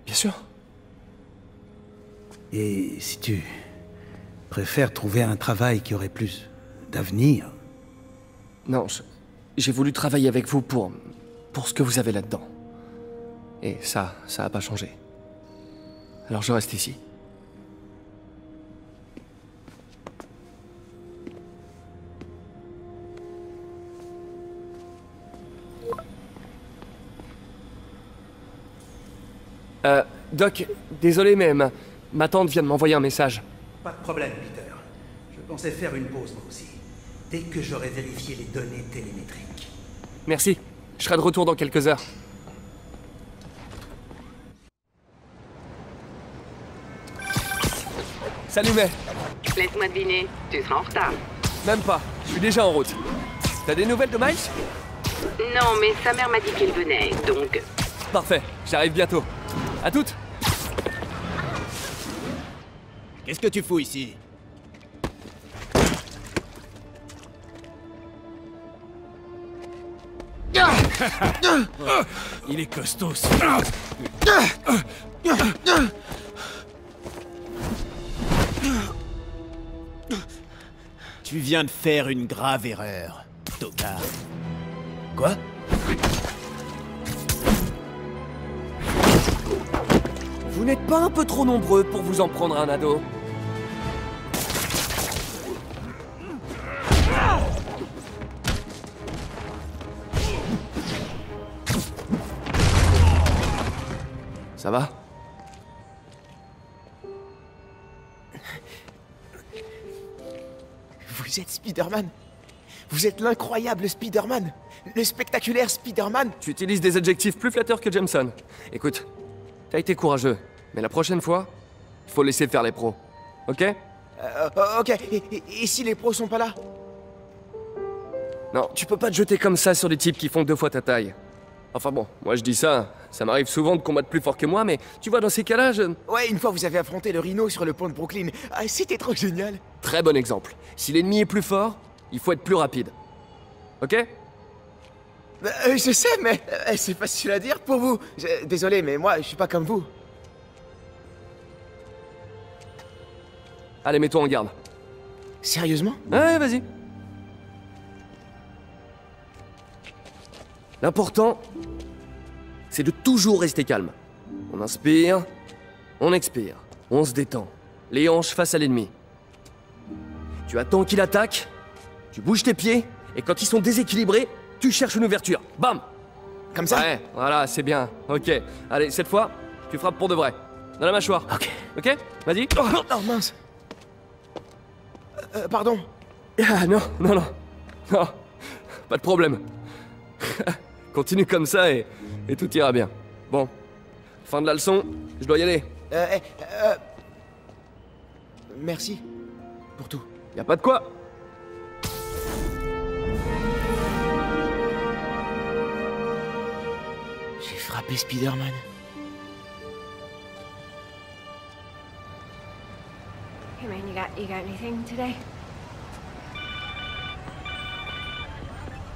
Bien sûr. Et si tu préfères trouver un travail qui aurait plus d'avenir... Non, j'ai voulu travailler avec vous pour ce que vous avez là-dedans. Et ça a pas changé. Alors je reste ici. Doc, désolé, mais ma tante vient de m'envoyer un message. Pas de problème, Peter. Je pensais faire une pause, moi aussi. Dès que j'aurai vérifié les données télémétriques. Merci. Je serai de retour dans quelques heures. Salut, May. Laisse-moi deviner, tu seras en retard. Même pas. Je suis déjà en route. T'as des nouvelles de Miles? Non, mais sa mère m'a dit qu'il venait, donc... Parfait. J'arrive bientôt. À toutes. Qu'est-ce que tu fous ici? Il est costaud, Tu viens de faire une grave erreur, tocard. Quoi? Vous n'êtes pas un peu trop nombreux pour vous en prendre un ado? Ça va? Vous êtes Spider-Man? Vous êtes l'incroyable Spider-Man? Le spectaculaire Spider-Man? Tu utilises des adjectifs plus flatteurs que Jameson. Écoute, t'as été courageux, mais la prochaine fois, il faut laisser faire les pros. Ok? Ok, et si les pros sont pas là? Non, tu peux pas te jeter comme ça sur des types qui font 2 fois ta taille. Enfin bon, moi je dis ça, ça m'arrive souvent de combattre plus fort que moi, mais tu vois, dans ces cas-là, Ouais, une fois vous avez affronté le Rhino sur le pont de Brooklyn. Ah, c'était trop génial. Très bon exemple. Si l'ennemi est plus fort, il faut être plus rapide. Ok? Je sais, mais c'est facile à dire pour vous. Désolé, mais moi, je suis pas comme vous. Allez, mets-toi en garde. Sérieusement? Ouais, vas-y. L'important, c'est de toujours rester calme. On inspire, on expire, on se détend. Les hanches face à l'ennemi. Tu attends qu'il attaque, tu bouges tes pieds, et quand ils sont déséquilibrés, tu cherches une ouverture. Bam! Comme ça? Ouais, voilà, c'est bien. Ok. Allez, cette fois, tu frappes pour de vrai. Dans la mâchoire. Ok. Ok? Vas-y. Oh mince. Pardon. Ah non, non, non. Non, pas de problème. Continue comme ça et tout ira bien. Bon, fin de la leçon, je dois y aller. Merci pour tout. Y a pas de quoi. J'ai frappé Spider-Man. Hey man, you got anything today?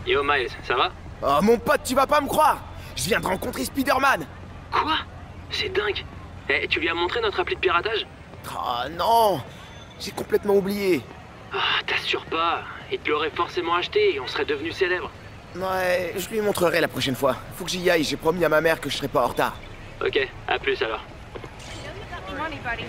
Yo Miles, ça va? Oh mon pote, tu vas pas me croire! Je viens de rencontrer Spider-Man! Quoi? C'est dingue! Eh, tu lui as montré notre appli de piratage? Oh non! J'ai complètement oublié! Ah, t'assures pas! Il te l'aurait forcément acheté et on serait devenu célèbre. Ouais, je lui montrerai la prochaine fois. Faut que j'y aille, j'ai promis à ma mère que je serai pas en retard. Ok, à plus alors. Money, buddy.